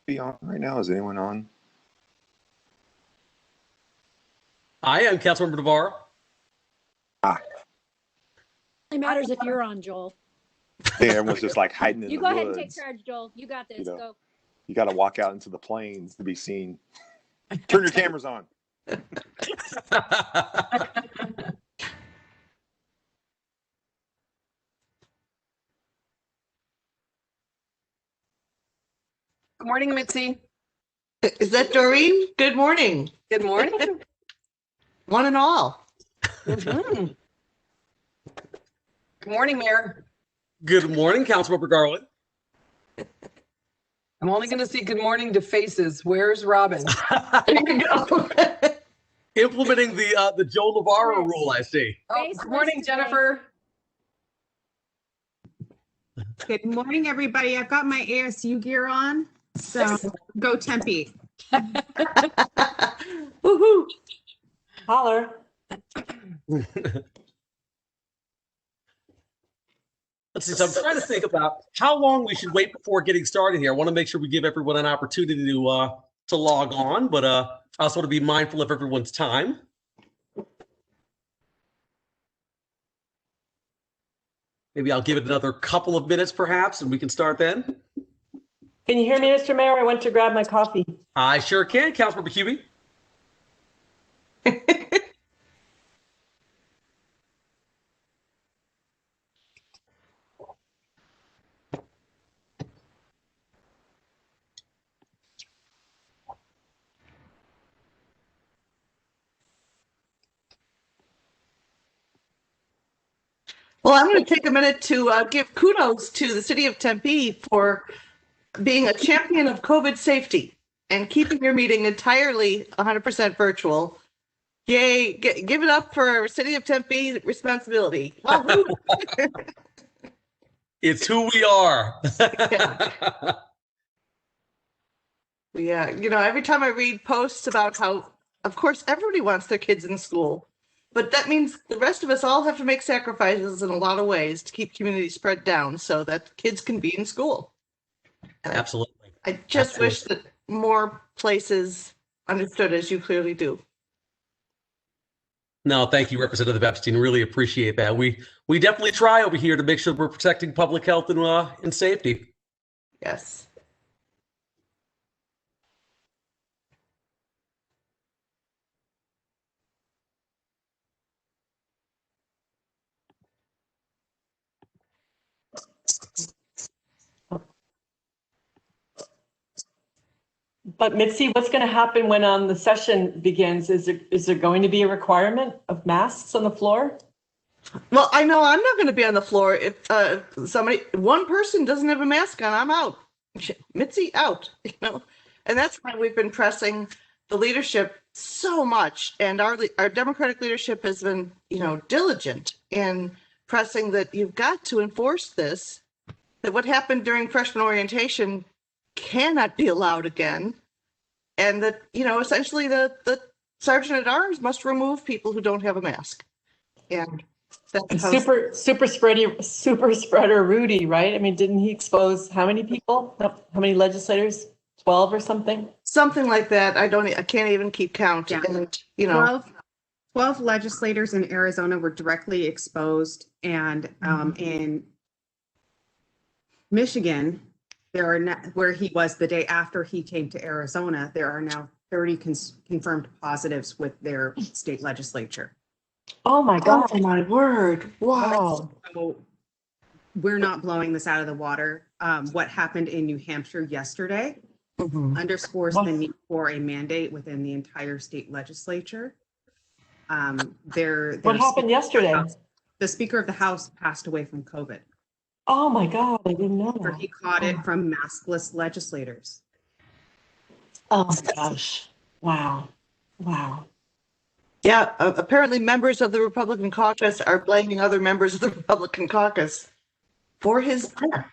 be on right now? Is anyone on? I am Councilmember Navarro. It matters if you're on, Joel. Yeah, everyone's just like hiding in You the go woods. ahead and take charge, Joel. You got this. Go. You got to walk out into the plains to be seen. Turn your cameras on. Good morning, Mitzi. Is that Doreen? Good morning. Good morning. One and all. Mhm. Good morning, Mayor. Good morning, Councilmember Garland. I'm only going to see good morning to faces. Where's Robin? There you go. Implementing the Joel Navarro rule, I see. Oh, good morning, Jennifer. Good morning, everybody. I've got my ASU gear on, so go Tempe. Woohoo. Holler. Let's see. So I'm trying to think about how long we should wait before getting started here. I want to make sure we give everyone an opportunity to log on, but I also want to be mindful of everyone's time. Maybe I'll give it another couple of minutes, perhaps, and we can start then. Can you hear me, Mr. Mayor? I went to grab my coffee. I sure can, Councilmember Hubie. Well, I'm going to take a minute to give kudos to the city of Tempe for being a champion of COVID safety and keeping your meeting entirely 100% virtual. Yay, give it up for city of Tempe responsibility. Wahoo. It's who we are. Yeah, every time I read posts about how, of course, everybody wants their kids in school, but that means the rest of us all have to make sacrifices in a lot of ways to keep community spread down so that kids can be in school. And Absolutely. I just wish that more places understood as you clearly do. No, thank you, Representative Epstein. Really appreciate that. We definitely try over here to make sure we're protecting public health and safety. Yes. But Mitzi, what's going to happen when the session begins? Is there going to be a requirement of masks on the floor? Well, I know I'm not going to be on the floor if one person doesn't have a mask on. I'm out. Mitzi out. And that's why we've been pressing the leadership so much, and our Democratic leadership has been, diligent in pressing that you've got to enforce this. That what happened during freshman orientation cannot be allowed again, and that essentially the sergeant at arms must remove people who don't have a mask. And that's how super spreader Rudy, right? I mean, didn't he expose how many people? How many legislators? 12 or something? Something like that. I can't even keep count. Yeah. And 12 legislators in Arizona were directly exposed, and in Michigan, there are where he was the day after he came to Arizona, there are now 30 confirmed positives with their state legislature. Oh my God. oh my word! Wow. So we're not blowing this out of the water. What happened in New Hampshire yesterday underscores the need for a mandate within the entire state legislature. What happened yesterday? The Speaker of the House passed away from COVID. Oh my God, I didn't know Or that. he caught it from maskless legislators. Oh my gosh. Wow. Yeah, apparently members of the Republican caucus are blaming other members of the Republican caucus for his death.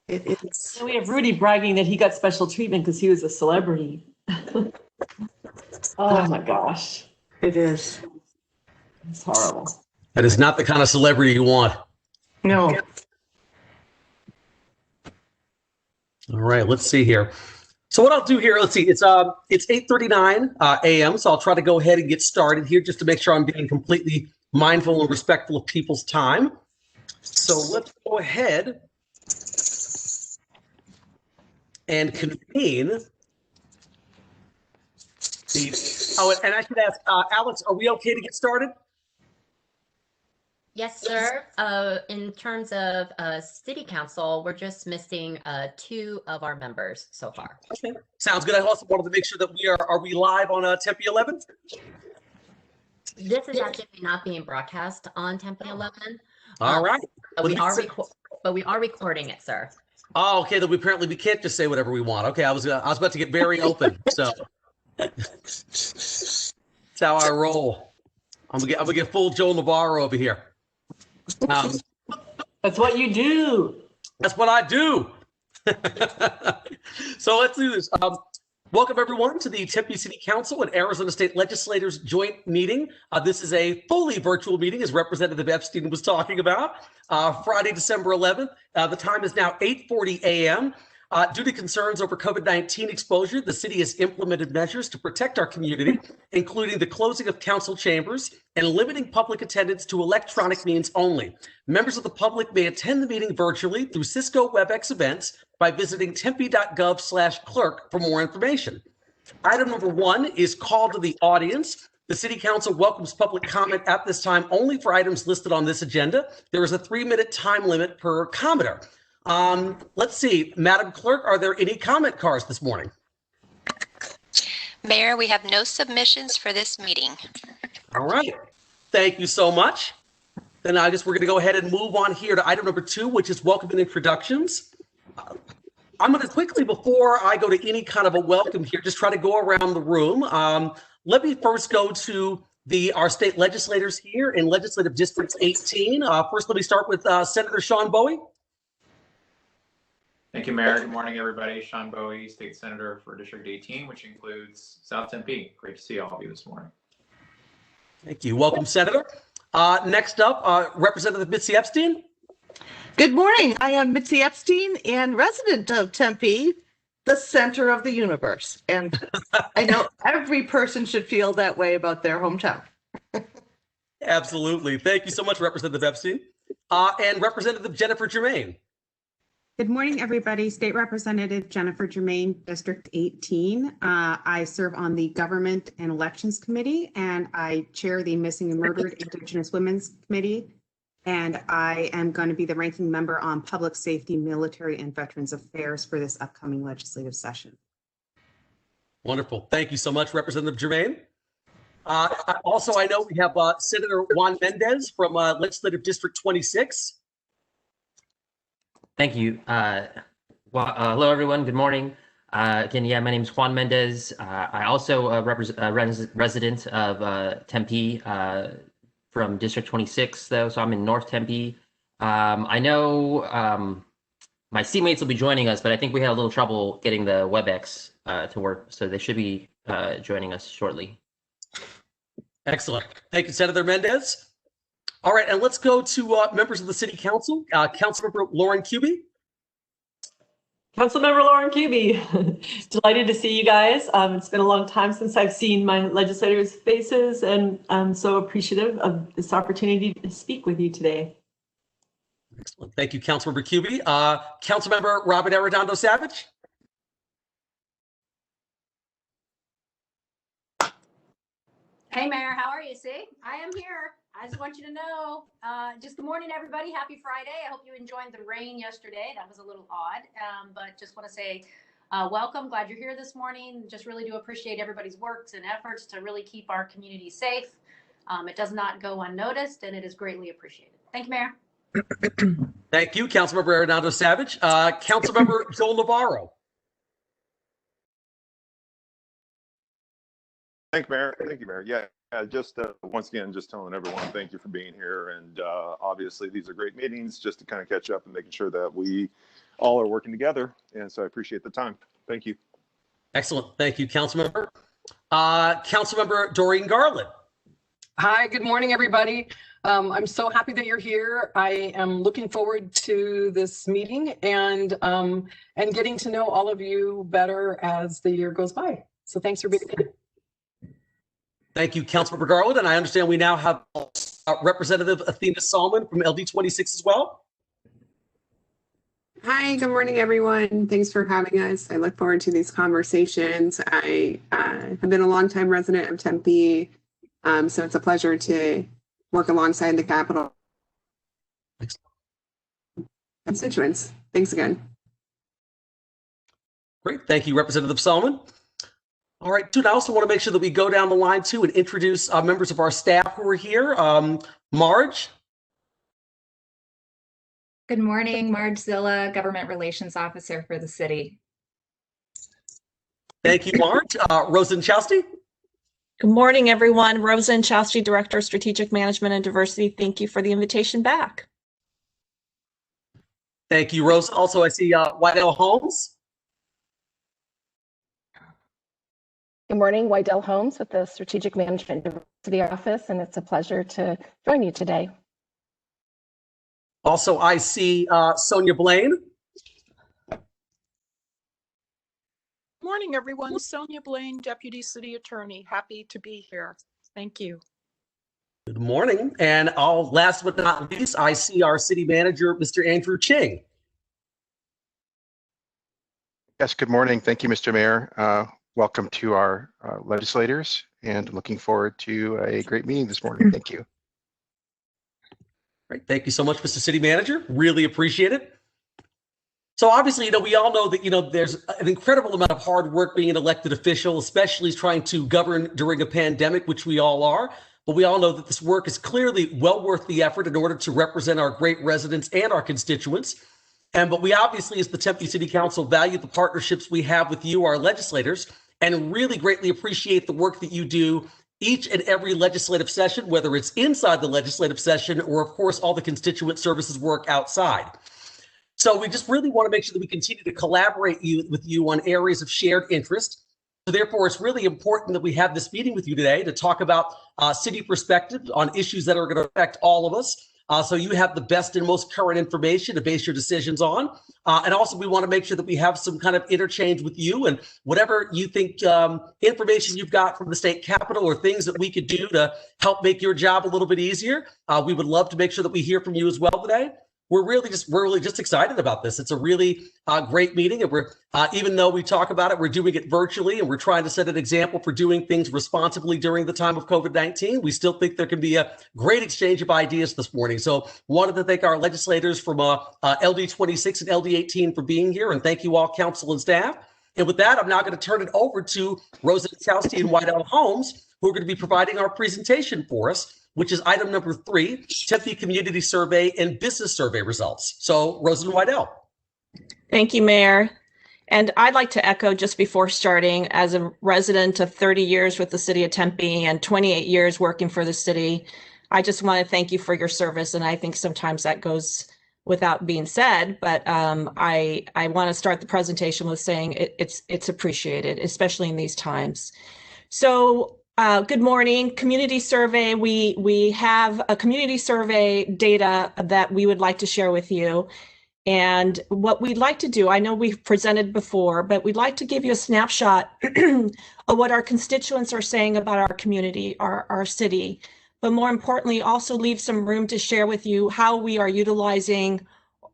It's And we have Rudy bragging that he got special treatment because he was a celebrity. Oh my gosh. It is. It's horrible. That is not the kind of celebrity you want. No. All right, let's see here. So what I'll do here, let's see, it's 8:39 a.m. So I'll try to go ahead and get started here just to make sure I'm being completely mindful and respectful of people's time. So let's go ahead and convene the. Oh, and I should ask Alex, are we okay to get started? Yes, sir. In terms of city council, we're just missing 2 of our members so far. Okay, sounds good. I also wanted to make sure that are we live on Tempe 11? This is actually not being broadcast on Tempe 11. All right. But we are recording it, sir. Oh, okay. Then we can't just say whatever we want. Okay, I was about to get very open. So that's how I roll. I'm gonna get full Joe Navarro over here. That's what you do. That's what I do. So let's do this. Welcome everyone to the Tempe City Council and Arizona State Legislators joint meeting. This is a fully virtual meeting, as Representative Epstein was talking about. Friday, December 11th. The time is now 8:40 a.m. Due to concerns over COVID-19 exposure, the city has implemented measures to protect our community, including the closing of council chambers and limiting public attendance to electronic means only. Members of the public may attend the meeting virtually through Cisco WebEx events by visiting tempe.gov/clerk for more information. Item number 1 is call to the audience. The City Council welcomes public comment at this time only for items listed on this agenda. There is a 3-minute time limit per commenter. Let's see, Madam Clerk, are there any comment cards this morning? Mayor, we have no submissions for this meeting. All right, thank you so much. Then I guess we're going to go ahead and move on here to item number 2, which is welcome and introductions. I'm going to quickly, before I go to any kind of a welcome here, just try to go around the room. Let me first go to our state legislators here in Legislative District 18. First, let me start with Senator Sean Bowie. Thank you, Mayor. Good morning, everybody. Sean Bowie, State Senator for District 18, which includes South Tempe. Great to see all of you this morning. Thank you. Welcome, Senator. Next up, Representative Mitzi Epstein. Good morning. I am Mitzi Epstein and resident of Tempe, the center of the universe. And I know every person should feel that way about their hometown. Absolutely. Thank you so much, Representative Epstein. And Representative Jennifer Germain. Good morning, everybody. State Representative Jennifer Germain, District 18. I serve on the Government and Elections Committee, and I chair the Missing and Murdered Indigenous Women's Committee. And I am going to be the ranking member on Public Safety, Military, and Veterans Affairs for this upcoming legislative session. Wonderful. Thank you so much, Representative Germain. Also, I know we have Senator Juan Mendez from Legislative District 26. Thank you. Hello, everyone. Good morning. Again, my name is Juan Mendez. I also resident of Tempe from District 26, though, so I'm in North Tempe. I know my teammates will be joining us, but I think we had a little trouble getting the WebEx to work, so they should be joining us shortly. Excellent. Thank you, Senator Mendez. All right, and let's go to members of the City Council. Councilmember Lauren Kuby. Councilmember Lauren Kuby, delighted to see you guys. It's been a long time since I've seen my legislators' faces, and I'm so appreciative of this opportunity to speak with you today. Excellent. Thank you, Councilmember Kuby. Councilmember Robert Arredondo Savage. Hey, Mayor, how are you? See, I am here. I just want you to know, just good morning, everybody. Happy Friday. I hope you enjoyed the rain yesterday. That was a little odd, but just want to say welcome. Glad you're here this morning. Just really do appreciate everybody's works and efforts to really keep our community safe. It does not go unnoticed, and it is greatly appreciated. Thank you, Mayor. Thank you, Councilmember Arredondo Savage. Councilmember Joel Navarro. Thank you, Mayor. Yeah, just once again, just telling everyone, thank you for being here. And obviously, these are great meetings just to kind of catch up and making sure that we all are working together. And so I appreciate the time. Thank you. Excellent. Thank you, Councilmember. Councilmember Doreen Garland. Hi, good morning, everybody. I'm so happy that you're here. I am looking forward to this meeting and getting to know all of you better as the year goes by. So thanks for being here. Thank you, Councilmember Garland. And I understand we now have Representative Athena Solomon from LD26 as well. Hi, good morning, everyone. Thanks for having us. I look forward to these conversations. I have been a longtime resident of Tempe, so it's a pleasure to work alongside the Capitol constituents. Thanks again. Great. Thank you, Representative Solomon. All right, dude, I also want to make sure that we go down the line too and introduce members of our staff who are here. Marge. Good morning, Marge Zilla, Government Relations Officer for the city. Thank you, Marge. Rosen-Chowsky. Good morning, everyone. Rosen-Chowsky, Director of Strategic Management and Diversity. Thank you for the invitation back. Thank you, Rose. Also, I see Wydell Holmes. Good morning, Wydell Holmes with the Strategic Management and Diversity Office, and it's a pleasure to join you today. Also, I see Sonia Blaine. Morning, everyone. Sonia Blaine, Deputy City Attorney. Happy to be here. Thank you. Good morning. And last but not least, I see our city manager, Mr. Andrew Ching. Yes, good morning. Thank you, Mr. Mayor. Welcome to our legislators, and looking forward to a great meeting this morning. Thank you. Great. Thank you so much, Mr. City Manager. Really appreciate it. So obviously, we all know that, there's an incredible amount of hard work being an elected official, especially trying to govern during a pandemic, which we all are. But we all know that this work is clearly well worth the effort in order to represent our great residents and our constituents. But we obviously, as the Tempe City Council, value the partnerships we have with you, our legislators, and really greatly appreciate the work that you do each and every legislative session, whether it's inside the legislative session or, of course, all the constituent services work outside. So we just really want to make sure that we continue to collaborate with you on areas of shared interest. So therefore, it's really important that we have this meeting with you today to talk about city perspective on issues that are going to affect all of us. So you have the best and most current information to base your decisions on. And also, we want to make sure that we have some kind of interchange with you, and whatever you think information you've got from the state capitol or things that we could do to help make your job a little bit easier. We would love to make sure that we hear from you as well today. We're really just excited about this. It's a really great meeting, and we're even though we talk about it, we're doing it virtually, and we're trying to set an example for doing things responsibly during the time of COVID-19. We still think there can be a great exchange of ideas this morning. So wanted to thank our legislators from LD26 and LD18 for being here, and thank you all, council and staff. And with that, I'm now going to turn it over to Rosen-Chowsky and Wydell Holmes, who are going to be providing our presentation for us, which is item number 3, Tempe Community Survey and Business Survey results. So, Rosen and Wydell. Thank you, Mayor. And I'd like to echo just before starting, as a resident of 30 years with the city of Tempe and 28 years working for the city, I just want to thank you for your service. And I think sometimes that goes without being said, but I want to start the presentation with saying it's appreciated, especially in these times. So, good morning. Community survey. We have a community survey data that we would like to share with you. And what we'd like to do, I know we've presented before, but we'd like to give you a snapshot of what our constituents are saying about our community, our city. But more importantly, also leave some room to share with you how we are utilizing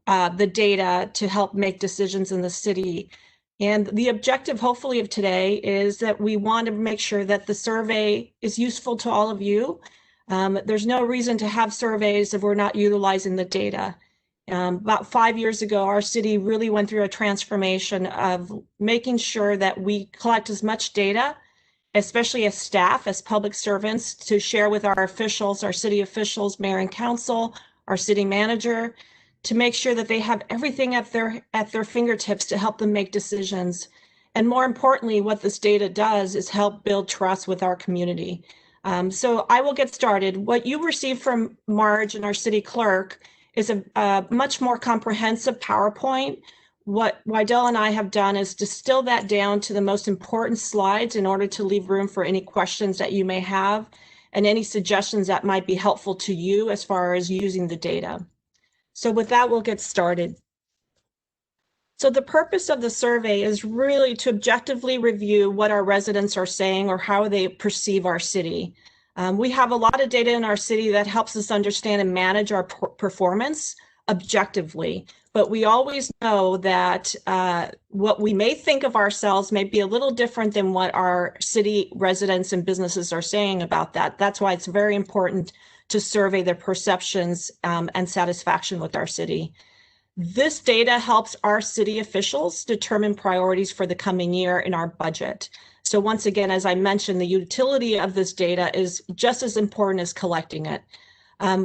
the data to help make decisions in the city. And the objective, hopefully, of today is that we want to make sure that the survey is useful to all of you. There's no reason to have surveys if we're not utilizing the data. About 5 years ago, our city really went through a transformation of making sure that we collect as much data, especially as staff, as public servants, to share with our officials, our city officials, mayor and council, our city manager, to make sure that they have everything at their fingertips to help them make decisions. And more importantly, what this data does is help build trust with our community. So I will get started. What you received from Marge and our city clerk is a much more comprehensive PowerPoint. What Wydell and I have done is distill that down to the most important slides in order to leave room for any questions that you may have. and any suggestions that might be helpful to you as far as using the data. So with that, we'll get started. So the purpose of the survey is really to objectively review what our residents are saying or how they perceive our city. We have a lot of data in our city that helps us understand and manage our performance objectively, but we always know that what we may think of ourselves may be a little different than what our city residents and businesses are saying about that. That's why it's very important to survey their perceptions and satisfaction with our city. This data helps our city officials determine priorities for the coming year in our budget. So once again, as I mentioned, the utility of this data is just as important as collecting it.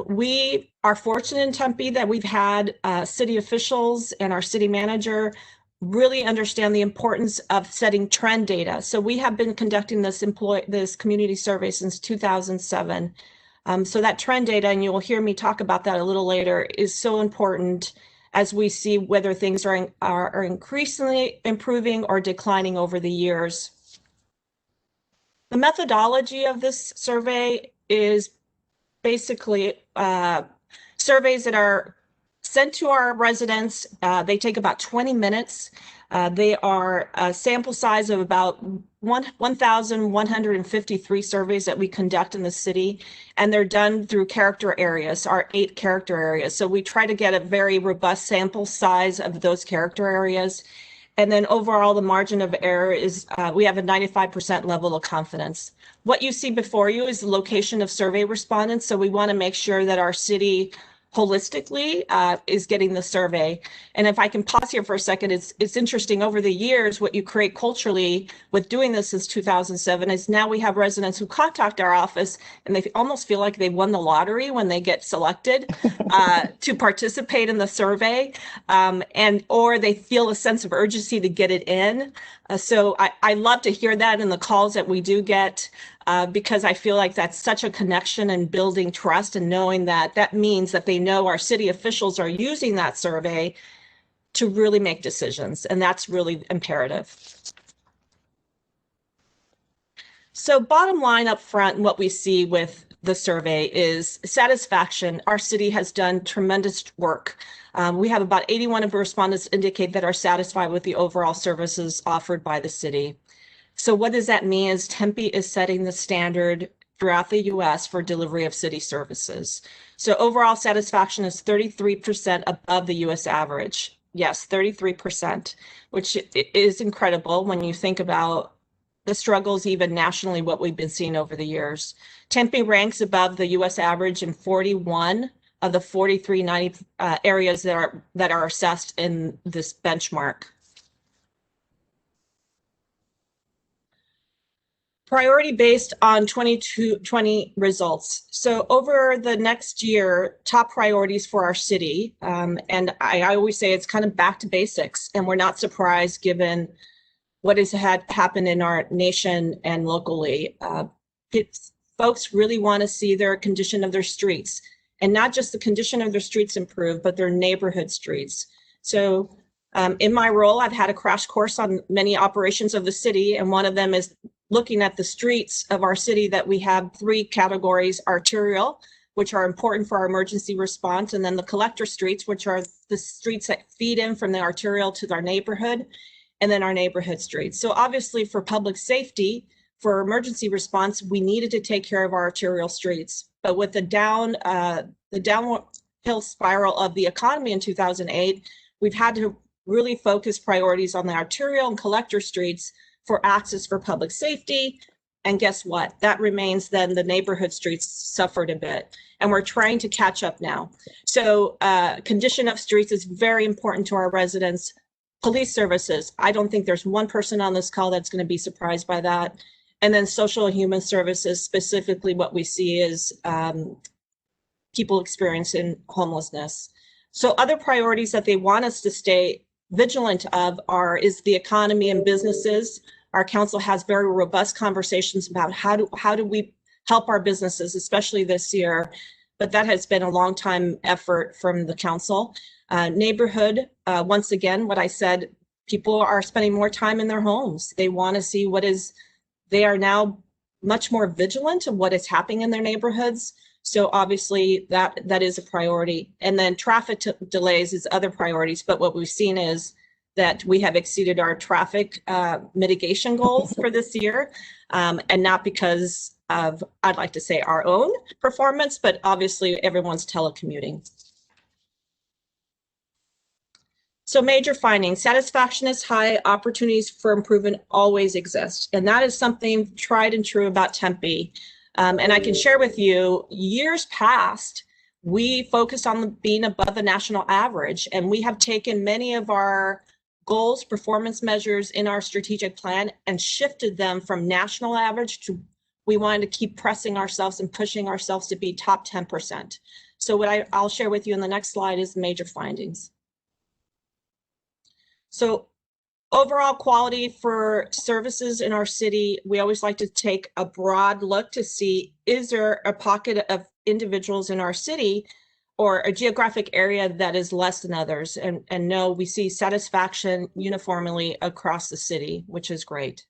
We are fortunate in Tempe that we've had city officials and our city manager really understand the importance of setting trend data. So we have been conducting this community survey since 2007. So that trend data, and you will hear me talk about that a little later, is so important as we see whether things are increasingly improving or declining over the years. The methodology of this survey is basically surveys that are sent to our residents. They take about 20 minutes. They are a sample size of about 1,153 surveys that we conduct in the city, and they're done through character areas, our 8 character areas. So we try to get a very robust sample size of those character areas. And then overall, the margin of error is, we have a 95% level of confidence. What you see before you is the location of survey respondents. So we want to make sure that our city holistically is getting the survey. And if I can pause here for a second, it's interesting over the years, what you create culturally with doing this since 2007 is now we have residents who contact our office and they almost feel like they won the lottery when they get selected to participate in the survey, or they feel a sense of urgency to get it in. So I love to hear that in the calls that we do get, because I feel like that's such a connection and building trust and knowing that that means that they know our city officials are using that survey to really make decisions. And that's really imperative. So bottom line up front, what we see with the survey is satisfaction. Our city has done tremendous work. We have about 81 of the respondents indicate that are satisfied with the overall services offered by the city. So what does that mean is Tempe is setting the standard throughout the US for delivery of city services. So overall satisfaction is 33% above the US average. Yes, 33%, which is incredible when you think about the struggles even nationally, what we've been seeing over the years. Tempe ranks above the US average in 41 of the 43 areas that are assessed in this benchmark. Priority based on 2020 results. So over the next year, top priorities for our city, and I always say it's kind of back to basics, and we're not surprised given what has happened in our nation and locally. Folks really want to see their condition of their streets, and not just the condition of their streets improve, but their neighborhood streets. So in my role, I've had a crash course on many operations of the city, and one of them is looking at the streets of our city that we have 3 categories: arterial, which are important for our emergency response, and then the collector streets, which are the streets that feed in from the arterial to our neighborhood, and then our neighborhood streets. So obviously for public safety, for emergency response, we needed to take care of our arterial streets. But with the downhill spiral of the economy in 2008, we've had to really focus priorities on the arterial and collector streets for access for public safety. And guess what? That remains then the neighborhood streets suffered a bit. And we're trying to catch up now. So condition of streets is very important to our residents. Police services, I don't think there's one person on this call that's going to be surprised by that. And then social and human services, specifically what we see is people experiencing homelessness. So other priorities that they want us to stay vigilant of is the economy and businesses. Our council has very robust conversations about how do we help our businesses, especially this year, but that has been a long time effort from the council. Neighborhood, once again, what I said, people are spending more time in their homes. They want to see they are now much more vigilant of what is happening in their neighborhoods. So obviously that is a priority. And then traffic delays is other priorities. But what we've seen is that we have exceeded our traffic mitigation goals for this year, and not because of, I'd like to say, our own performance, but obviously everyone's telecommuting. So major findings: satisfaction is high, opportunities for improvement always exist. And that is something tried and true about Tempe. And I can share with you, years past, we focused on being above the national average, and we have taken many of our goals, performance measures in our strategic plan and shifted them from national average to, we wanted to keep pressing ourselves and pushing ourselves to be top 10%. So what I'll share with you in the next slide is the major findings. So overall quality for services in our city, we always like to take a broad look to see, is there a pocket of individuals in our city or a geographic area that is less than others? And no, we see satisfaction uniformly across the city, which is great.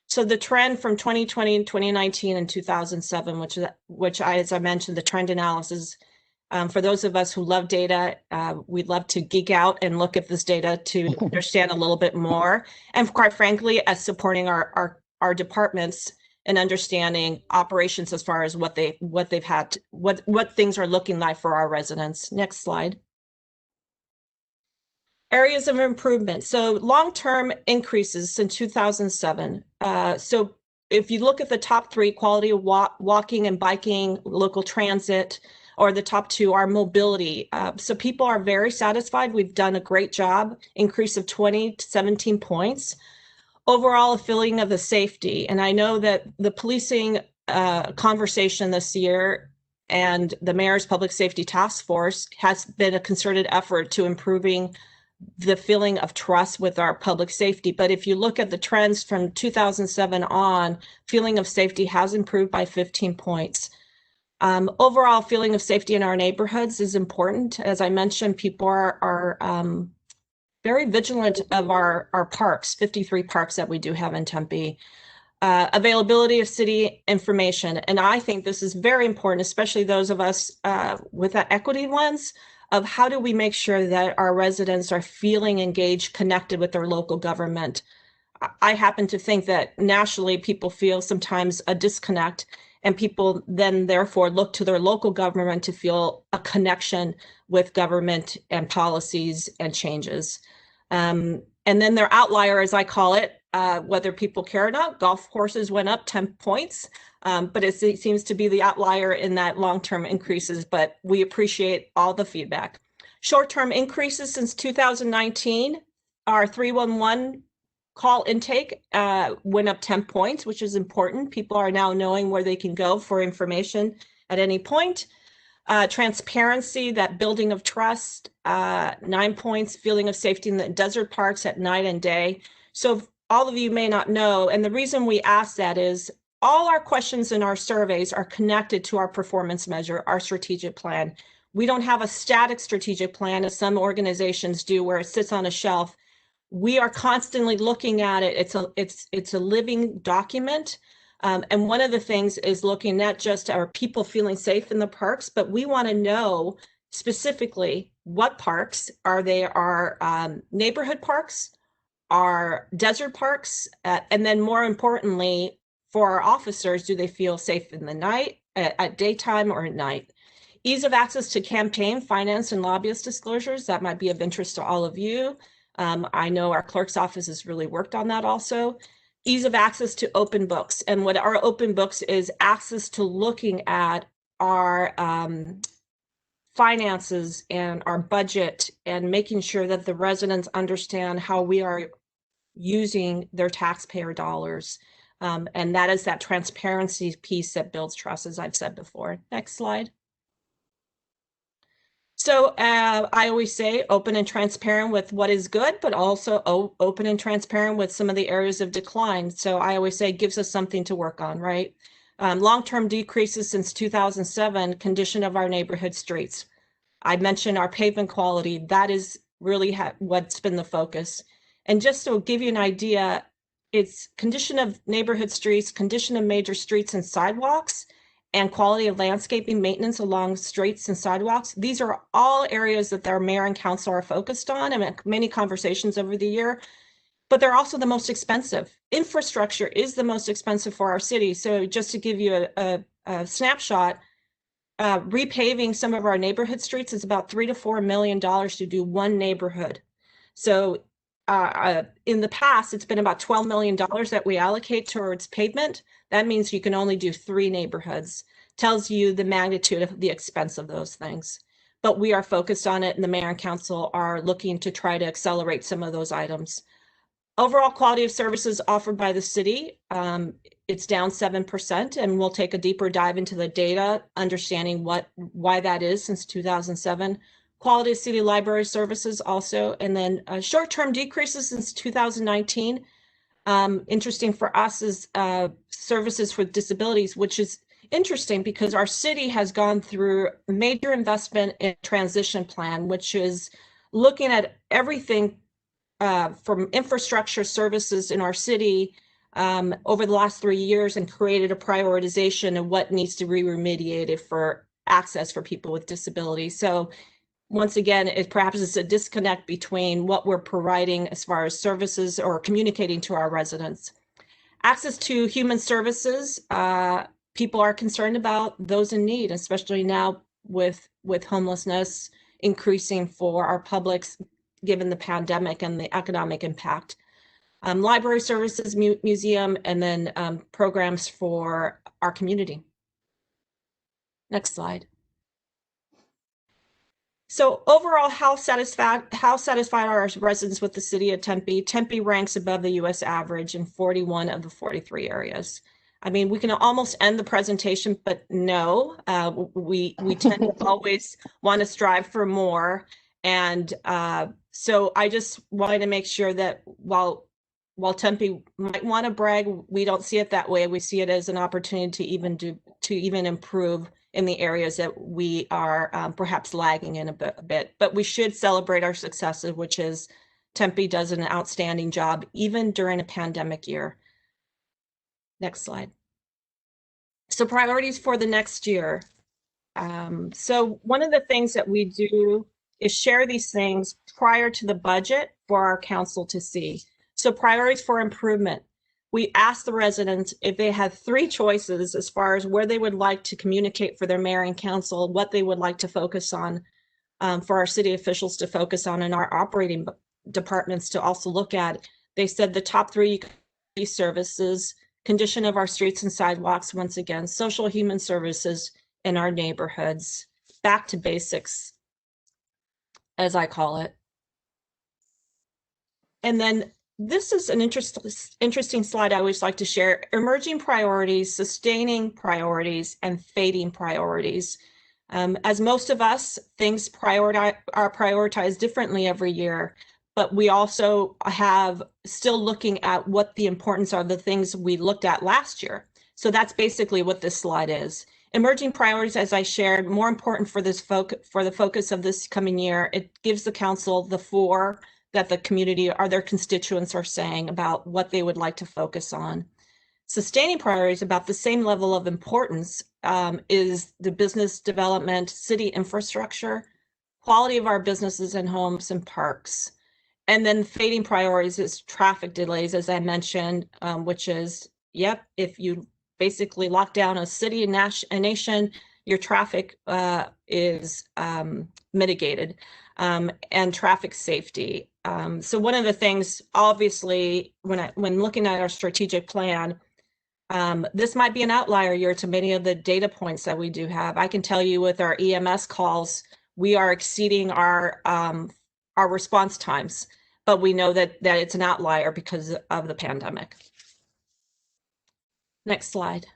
So the trend from 2020, 2019, and 2007, which as I mentioned, the trend analysis, for those of us who love data, we'd love to geek out and look at this data to understand a little bit more. And quite frankly, as supporting our departments and understanding operations as far as what they've had, what things are looking like for our residents. Next slide. Areas of improvement. So long-term increases since 2007. So if you look at the top three, quality of walking and biking, local transit, or the top two are mobility. So people are very satisfied. We've done a great job, increase of 20 to 17 points. Overall, a feeling of the safety. And I know that the policing conversation this year and the Mayor's Public Safety Task Force has been a concerted effort to improving the feeling of trust with our public safety. But if you look at the trends from 2007 on, feeling of safety has improved by 15 points. Overall feeling of safety in our neighborhoods is important. As I mentioned, people are very vigilant of our parks, 53 parks that we do have in Tempe. Availability of city information. And I think this is very important, especially those of us with that equity lens of how do we make sure that our residents are feeling engaged, connected with their local government. I happen to think that nationally people feel sometimes a disconnect, and people then therefore look to their local government to feel a connection with government and policies and changes. And then their outlier, as I call it, whether people care or not, golf courses went up 10 points, but it seems to be the outlier in that long-term increases, but we appreciate all the feedback. Short-term increases since 2019, our 311 call intake went up 10 points, which is important. People are now knowing where they can go for information at any point. Transparency, that building of trust, 9 points, feeling of safety in the desert parks at night and day. So all of you may not know, and the reason we ask that is all our questions in our surveys are connected to our performance measure, our strategic plan. We don't have a static strategic plan as some organizations do where it sits on a shelf. We are constantly looking at it. It's a living document. And one of the things is looking not just are people feeling safe in the parks, but we want to know specifically what parks are they, are neighborhood parks, are desert parks, and then more importantly, for our officers, do they feel safe in the night, at daytime or at night? Ease of access to campaign finance and lobbyist disclosures, that might be of interest to all of you. I know our clerk's office has really worked on that also. Ease of access to open books. And what our open books is access to looking at our finances and our budget and making sure that the residents understand how we are using their taxpayer dollars. And that is that transparency piece that builds trust, as I've said before. Next slide. So I always say open and transparent with what is good, but also open and transparent with some of the areas of decline. So I always say it gives us something to work on, right? Long-term decreases since 2007, condition of our neighborhood streets. I mentioned our pavement quality. That is really what's been the focus. And just to give you an idea, it's condition of neighborhood streets, condition of major streets and sidewalks, and quality of landscaping maintenance along streets and sidewalks. These are all areas that our mayor and council are focused on, and many conversations over the year, but they're also the most expensive. Infrastructure is the most expensive for our city. So just to give you a snapshot, repaving some of our neighborhood streets is about $3 to $4 million to do one neighborhood. So in the past, it's been about $12 million that we allocate towards pavement. That means you can only do 3 neighborhoods. Tells you the magnitude of the expense of those things. But we are focused on it, and the mayor and council are looking to try to accelerate some of those items. Overall quality of services offered by the city, it's down 7%, and we'll take a deeper dive into the data, understanding why that is since 2007. Quality of city library services also, and then short-term decreases since 2019. Interesting for us is services for disabilities, which is interesting because our city has gone through a major investment in transition plan, which is looking at everything from infrastructure services in our city over the last 3 years and created a prioritization of what needs to be remediated for access for people with disabilities. So once again, it perhaps is a disconnect between what we're providing as far as services or communicating to our residents. Access to human services, people are concerned about those in need, especially now with homelessness increasing for our publics, given the pandemic and the economic impact. Library services, museum, and then programs for our community. Next slide. So overall, how satisfied are our residents with the city of Tempe? Tempe ranks above the US average in 41 of the 43 areas. I mean, we can almost end the presentation, but no, we tend to always want to strive for more. And so I just wanted to make sure that while Tempe might want to brag, we don't see it that way. We see it as an opportunity to even improve in the areas that we are perhaps lagging in a bit. But we should celebrate our successes, which is Tempe does an outstanding job even during a pandemic year. Next slide. So priorities for the next year. So one of the things that we do is share these things prior to the budget for our council to see. So priorities for improvement. We asked the residents if they had 3 choices as far as where they would like to communicate for their mayor and council, what they would like to focus on for our city officials to focus on and our operating departments to also look at. They said the top 3 services, condition of our streets and sidewalks, once again, social human services in our neighborhoods, back to basics, as I call it. And then this is an interesting slide I always like to share. Emerging priorities, sustaining priorities, and fading priorities. As most of us, things are prioritized differently every year, but we also have still looking at what the importance are, the things we looked at last year. So that's basically what this slide is. Emerging priorities, as I shared, more important for this for the focus of this coming year. It gives the council the 4 that the community or their constituents are saying about what they would like to focus on. Sustaining priorities about the same level of importance is the business development, city infrastructure, quality of our businesses and homes and parks. And then fading priorities is traffic delays, as I mentioned, which is, yep, if you basically lock down a city and a nation, your traffic is mitigated, and traffic safety. So one of the things, obviously, when looking at our strategic plan, this might be an outlier year to many of the data points that we do have. I can tell you with our EMS calls, we are exceeding our response times, but we know that it's an outlier because of the pandemic. Next slide.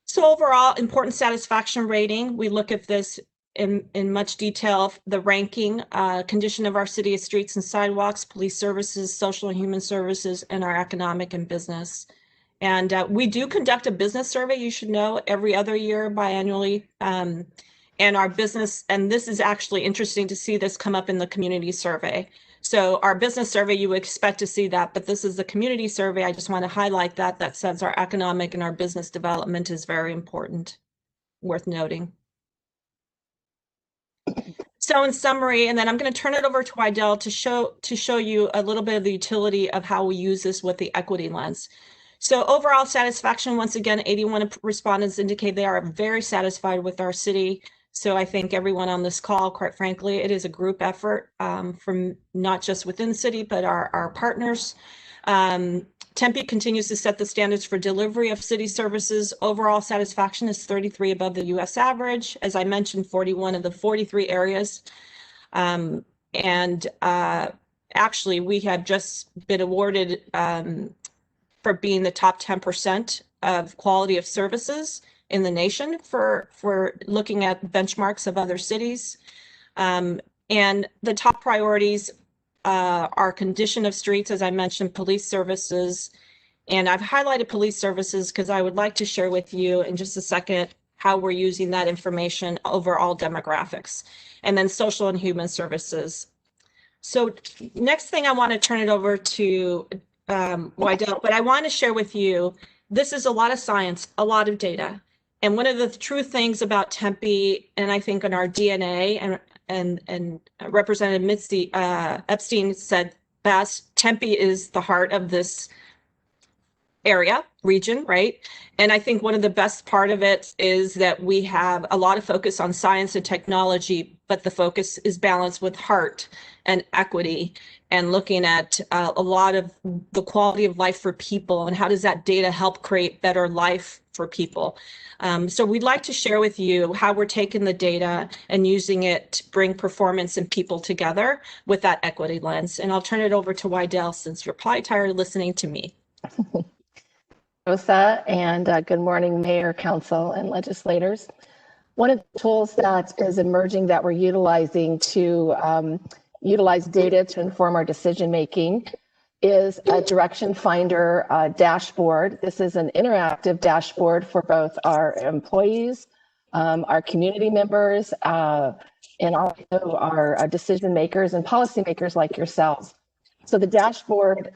So overall, important satisfaction rating. We look at this in much detail, the ranking, condition of our city streets and sidewalks, police services, social and human services, and our economic and business. And we do conduct a business survey, you should know, every other year biannually. And our business, and this is actually interesting to see this come up in the community survey. So our business survey, you would expect to see that, but this is the community survey. I just want to highlight that says our economic and our business development is very important, worth noting. So in summary, and then I'm going to turn it over to Wydell to show you a little bit of the utility of how we use this with the equity lens. So overall satisfaction, once again, 81 respondents indicate they are very satisfied with our city. So I think everyone on this call, quite frankly, it is a group effort from not just within the city, but our partners. Tempe continues to set the standards for delivery of city services. Overall satisfaction is 33 above the US average. As I mentioned, 41 of the 43 areas. Actually, we have just been awarded for being the top 10% of quality of services in the nation for looking at benchmarks of other cities. And the top priorities are condition of streets, as I mentioned, police services. And I've highlighted police services because I would like to share with you in just a second how we're using that information over all demographics. And then social and human services. So next thing, I want to turn it over to Wydell, but I want to share with you, this is a lot of science, a lot of data. And one of the true things about Tempe, and I think in our DNA, and Representative Mitzi Epstein said best, Tempe is the heart of this region, right? And I think one of the best part of it is that we have a lot of focus on science and technology, but the focus is balanced with heart and equity and looking at a lot of the quality of life for people and how does that data help create better life for people. So we'd like to share with you how we're taking the data and using it to bring performance and people together with that equity lens. And I'll turn it over to Wydell since you're probably tired of listening to me. Rosa, and good morning, Mayor, Council, and legislators. One of the tools that is emerging that we're utilizing to utilize data to inform our decision making is a direction finder dashboard. This is an interactive dashboard for both our employees, our community members, and also our decision makers and policymakers like yourselves. So the dashboard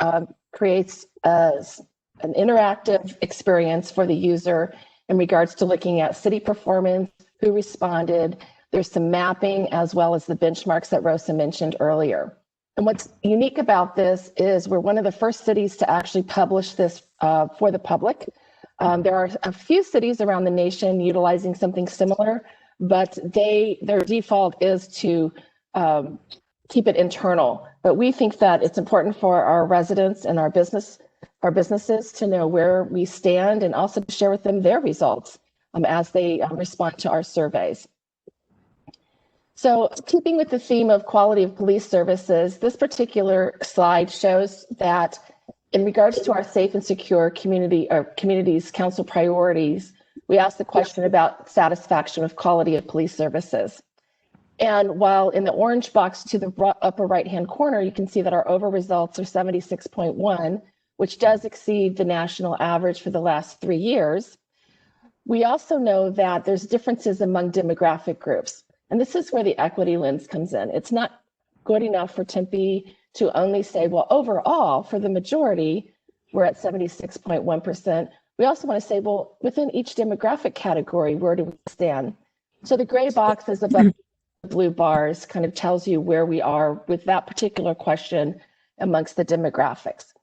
creates an interactive experience for the user in regards to looking at city performance, who responded. There's some mapping as well as the benchmarks that Rosa mentioned earlier. And what's unique about this is we're one of the first cities to actually publish this for the public. There are a few cities around the nation utilizing something similar, but their default is to keep it internal. But we think that it's important for our residents and our businesses to know where we stand and also to share with them their results as they respond to our surveys. So keeping with the theme of quality of police services, this particular slide shows that in regards to our safe and secure communities council priorities, we asked the question about satisfaction with quality of police services. And while in the orange box to the upper right-hand corner, you can see that our over results are 76.1, which does exceed the national average for the last 3 years. We also know that there's differences among demographic groups. And this is where the equity lens comes in. It's not good enough for Tempe to only say, well, overall, for the majority, we're at 76.1%. We also want to say, well, within each demographic category, where do we stand? So the gray boxes above the blue bars kind of tells you where we are with that particular question amongst the demographics.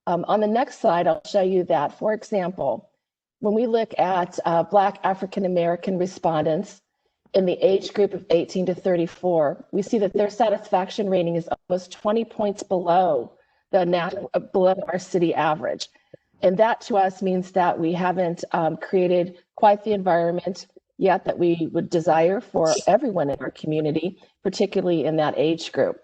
On the next slide, I'll show you that, for example, when we look at Black African-American respondents in the age group of 18 to 34, we see that their satisfaction rating is almost 20 points below our city average. And that to us means that we haven't created quite the environment yet that we would desire for everyone in our community, particularly in that age group.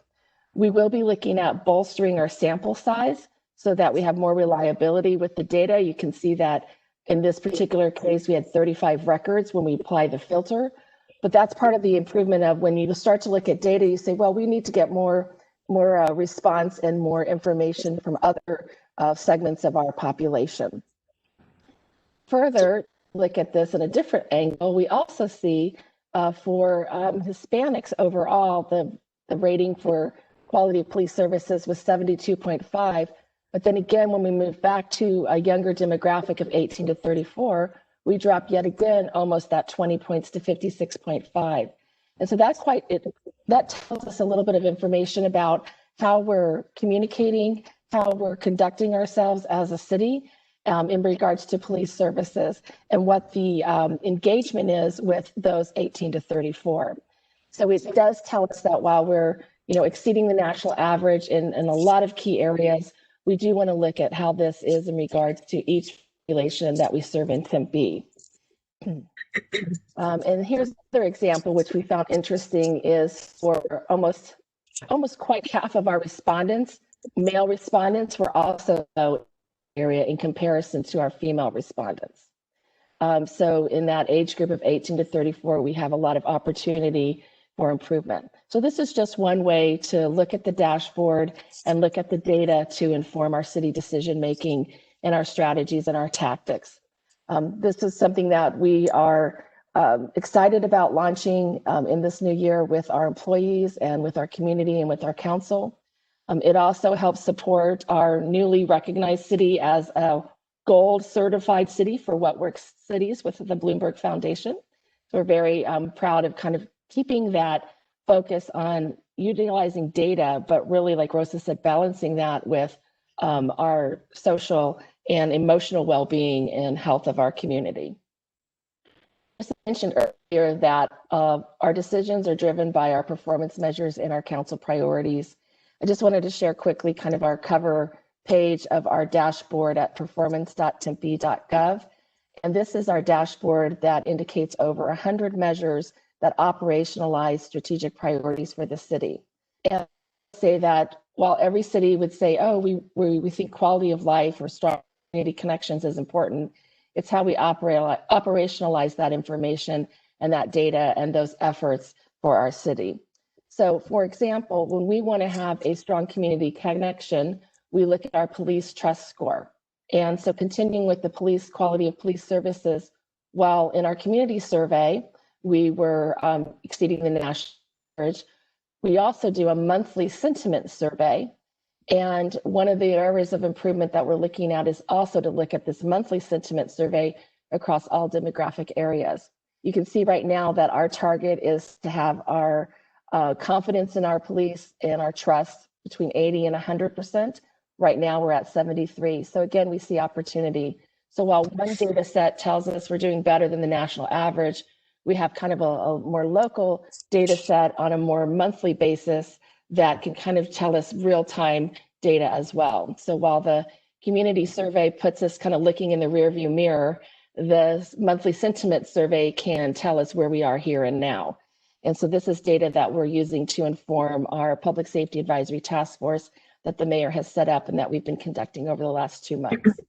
We will be looking at bolstering our sample size so that we have more reliability with the data. You can see that in this particular case, we had 35 records when we apply the filter. But that's part of the improvement of when you start to look at data, you say, well, we need to get more response and more information from other segments of our population. Further, look at this in a different angle. We also see for Hispanics overall, the rating for quality of police services was 72.5. But then again, when we move back to a younger demographic of 18 to 34, we drop yet again almost that 20 points to 56.5. And so that's that tells us a little bit of information about how we're communicating, how we're conducting ourselves as a city in regards to police services, and what the engagement is with those 18 to 34. So it does tell us that while we're exceeding the national average in a lot of key areas, we do want to look at how this is in regards to each population that we serve in Tempe. And here's another example, which we found interesting, is for almost quite half of our respondents, male respondents, were also area in comparison to our female respondents. So in that age group of 18 to 34, we have a lot of opportunity for improvement. So this is just one way to look at the dashboard and look at the data to inform our city decision making and our strategies and our tactics. This is something that we are excited about launching in this new year with our employees and with our community and with our council. It also helps support our newly recognized city as a gold certified city for What Works Cities with the Bloomberg Foundation. So we're very proud of kind of keeping that focus on utilizing data, but really, like Rosa said, balancing that with our social and emotional well-being and health of our community. As I mentioned earlier, that our decisions are driven by our performance measures and our council priorities. I just wanted to share quickly kind of our cover page of our dashboard at performance.tempe.gov. And this is our dashboard that indicates over 100 measures that operationalize strategic priorities for the city. And I say that while every city would say, oh, we think quality of life or strong community connections is important, it's how we operationalize that information and that data and those efforts for our city. So for example, when we want to have a strong community connection, we look at our police trust score. And so continuing with the police quality of police services, while in our community survey, we were exceeding the national average, we also do a monthly sentiment survey. And one of the areas of improvement that we're looking at is also to look at this monthly sentiment survey across all demographic areas. You can see right now that our target is to have our confidence in our police and our trust between 80 and 100%. Right now we're at 73. So again, we see opportunity. So while one data set tells us we're doing better than the national average, we have kind of a more local data set on a more monthly basis that can kind of tell us real-time data as well. So while the community survey puts us kind of looking in the rearview mirror, the monthly sentiment survey can tell us where we are here and now. And so this is data that we're using to inform our Public Safety Advisory Task Force that the mayor has set up and that we've been conducting over the last 2 months.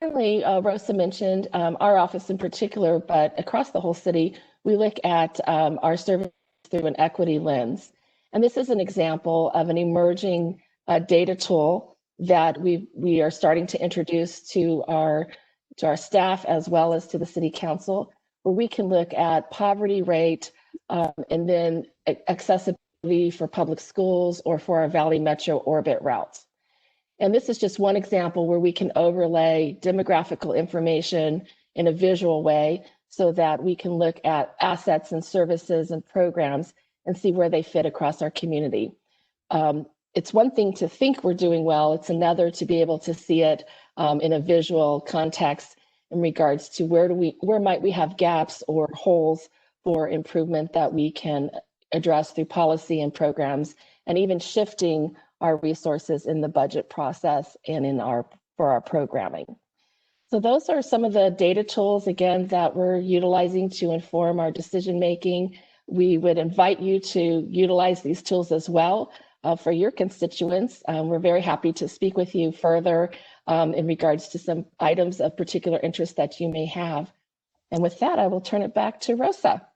Finally, Rosa mentioned our office in particular, but across the whole city, we look at our service through an equity lens. And this is an example of an emerging data tool that we are starting to introduce to our staff as well as to the city council, where we can look at poverty rate and then accessibility for public schools or for our Valley Metro orbit routes. And this is just one example where we can overlay demographical information in a visual way so that we can look at assets and services and programs and see where they fit across our community. It's one thing to think we're doing well, it's another to be able to see it in a visual context in regards to where might we have gaps or holes for improvement that we can address through policy and programs, and even shifting our resources in the budget process and for our programming. So those are some of the data tools, again, that we're utilizing to inform our decision making. We would invite you to utilize these tools as well for your constituents. We're very happy to speak with you further in regards to some items of particular interest that you may have. And with that, I will turn it back to Rosa.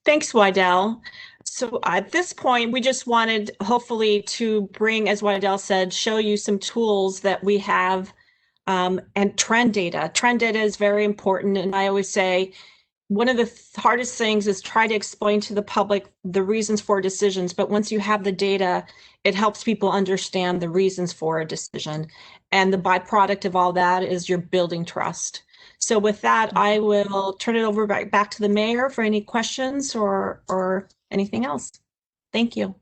Thanks, Wydell. So at this point, we just wanted hopefully to bring, as Wydell said, show you some tools that we have and trend data. Trend data is very important. And I always say, one of the hardest things is try to explain to the public the reasons for decisions. But once you have the data, it helps people understand the reasons for a decision. And the byproduct of all that is you're building trust. So with that, I will turn it over back to the mayor for any questions or anything else. Thank you.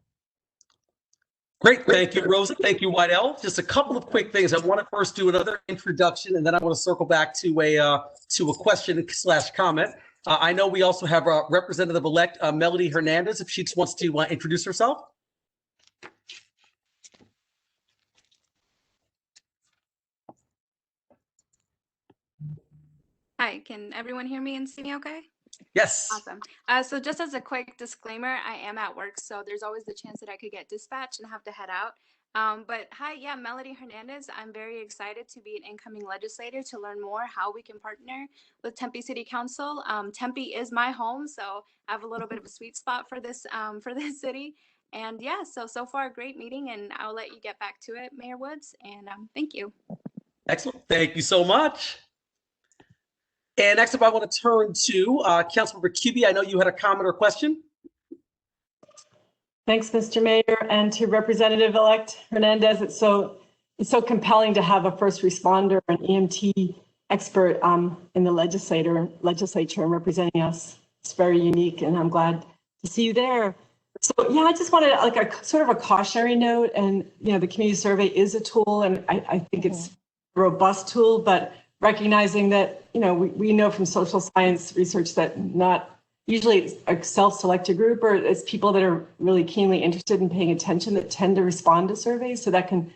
Great. Thank you, Rosa. Thank you, Whitell. Just a couple of quick things. I want to first do another introduction, and then I want to circle back to a question/comment. I know we also have Representative-elect Melody Hernandez, if she just wants to introduce herself. Hi, can everyone hear me and see me okay? Yes. Awesome. So just as a quick disclaimer, I am at work, so there's always the chance that I could get dispatched and have to head out. But hi, yeah, Melody Hernandez. I'm very excited to be an incoming legislator to learn more how we can partner with Tempe City Council. Tempe is my home, so I have a little bit of a sweet spot for this city. And yeah, so far a great meeting, and I'll let you get back to it, Mayor Woods. And thank you. Excellent. Thank you so much. And next up, I want to turn to Councilmember Cubie. I know you had a comment or question. Thanks, Mr. Mayor, and to Representative-elect Hernandez. It's so compelling to have a first responder, an EMT expert in the legislature and representing us. It's very unique, and I'm glad to see you there. So yeah, I just wanted like a sort of a cautionary note, and the community survey is a tool, and I think it's a robust tool, but recognizing that we know from social science research that not usually it's a self-selected group, or it's people that are really keenly interested in paying attention that tend to respond to surveys. So that can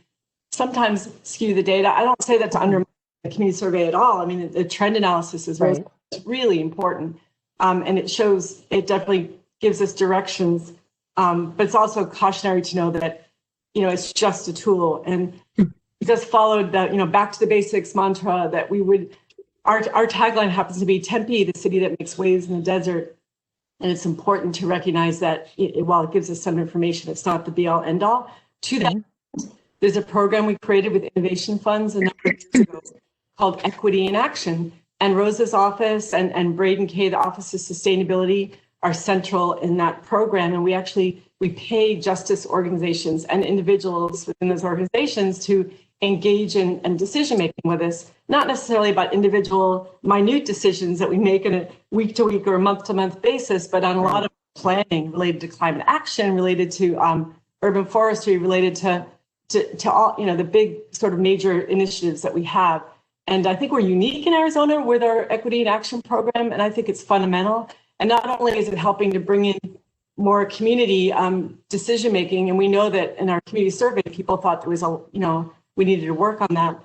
sometimes skew the data. I don't say that to undermine the community survey at all. I mean, the trend analysis is really important. And it definitely gives us directions. But it's also cautionary to know that, it's just a tool. And we just followed that, back to the basics mantra that our tagline happens to be Tempe, the city that makes waves in the desert. And it's important to recognize that while it gives us some information, it's not the be all end all. To that, there's a program we created with innovation funds a number of years ago called Equity in Action. And Rosa's office and Braden Kay, the Office of Sustainability, are central in that program. And we pay justice organizations and individuals within those organizations to engage in decision-making with us, not necessarily about individual minute decisions that we make on a week-to-week or month-to-month basis, but on a lot of planning related to climate action, related to urban forestry, related to all, the big sort of major initiatives that we have. And I think we're unique in Arizona with our Equity in Action program, and I think it's fundamental. And not only is it helping to bring in more community decision-making, and we know that in our community survey, people thought there was we needed to work on that,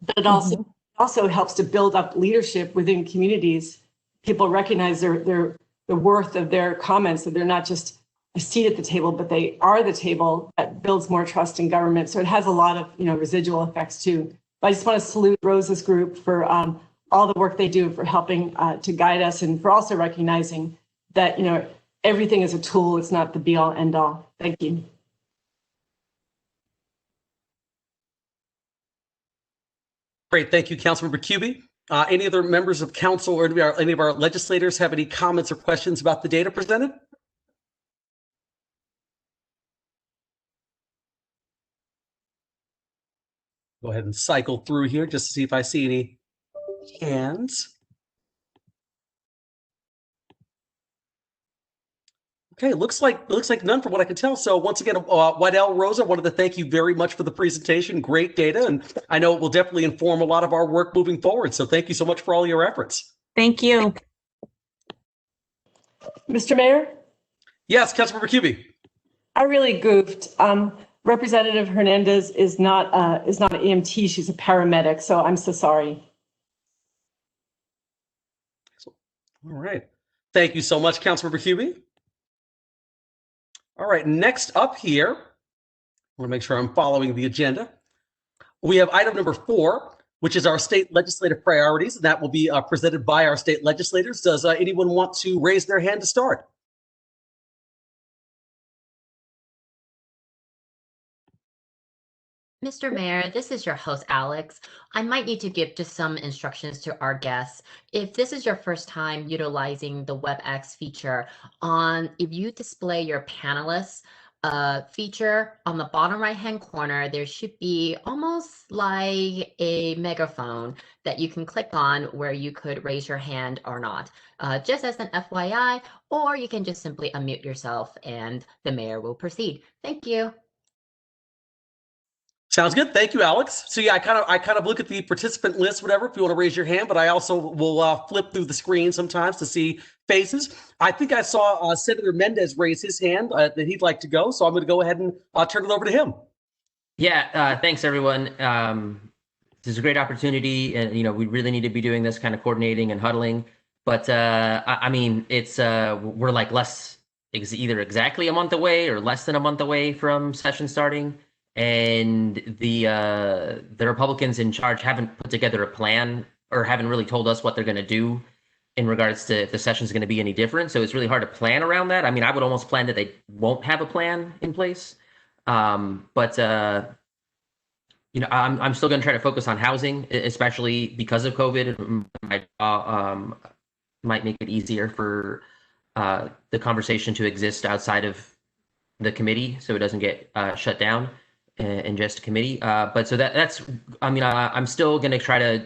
but it also helps to build up leadership within communities. People recognize the worth of their comments, that they're not just a seat at the table, but they are the table. That builds more trust in government. So it has a lot of residual effects too. But I just want to salute Rosa's group for all the work they do for helping to guide us, and for also recognizing that everything is a tool. It's not the be all end all. Thank you. Great. Thank you, Councilmember Cubie. Any other members of council or any of our legislators have any comments or questions about the data presented? Go ahead and cycle through here just to see if I see any hands. Okay, looks like none from what I can tell. So once again, Whitell, Rosa, wanted to thank you very much for the presentation. Great data, and I know it will definitely inform a lot of our work moving forward. So thank you so much for all your efforts. Thank you. Mr. Mayor? Yes, Councilmember Cubie. I really goofed. Representative Hernandez is not an EMT. She's a paramedic, so I'm so sorry. All right. Thank you so much, Councilmember Cubie. All right, next up here, I want to make sure I'm following the agenda. We have item number 4, which is our state legislative priorities, and that will be presented by our state legislators. Does anyone want to raise their hand to start? Mr. Mayor, this is your host, Alex. I might need to give just some instructions to our guests. If this is your first time utilizing the WebEx feature, if you display your panelists feature on the bottom right-hand corner, there should be almost like a megaphone that you can click on where you could raise your hand or not. Just as an FYI, or you can just simply unmute yourself and the mayor will proceed. Thank you. Sounds good. Thank you, Alex. So yeah, I kind of look at the participant list, whatever, if you want to raise your hand, but I also will flip through the screen sometimes to see faces. I think I saw Senator Mendez raise his hand that he'd like to go. So I'm going to go ahead and turn it over to him. Yeah, thanks everyone. This is a great opportunity, and we really need to be doing this kind of coordinating and huddling. But I mean, it's we're like either exactly a month away or less than a month away from session starting. And the Republicans in charge haven't put together a plan or haven't really told us what they're going to do in regards to if the session is going to be any different. So it's really hard to plan around that. I mean, I would almost plan that they won't have a plan in place. But I'm still going to try to focus on housing, especially because of COVID. Might make it easier for the conversation to exist outside of the committee, so it doesn't get shut down in just a committee. But so that's, I mean, I'm still going to try to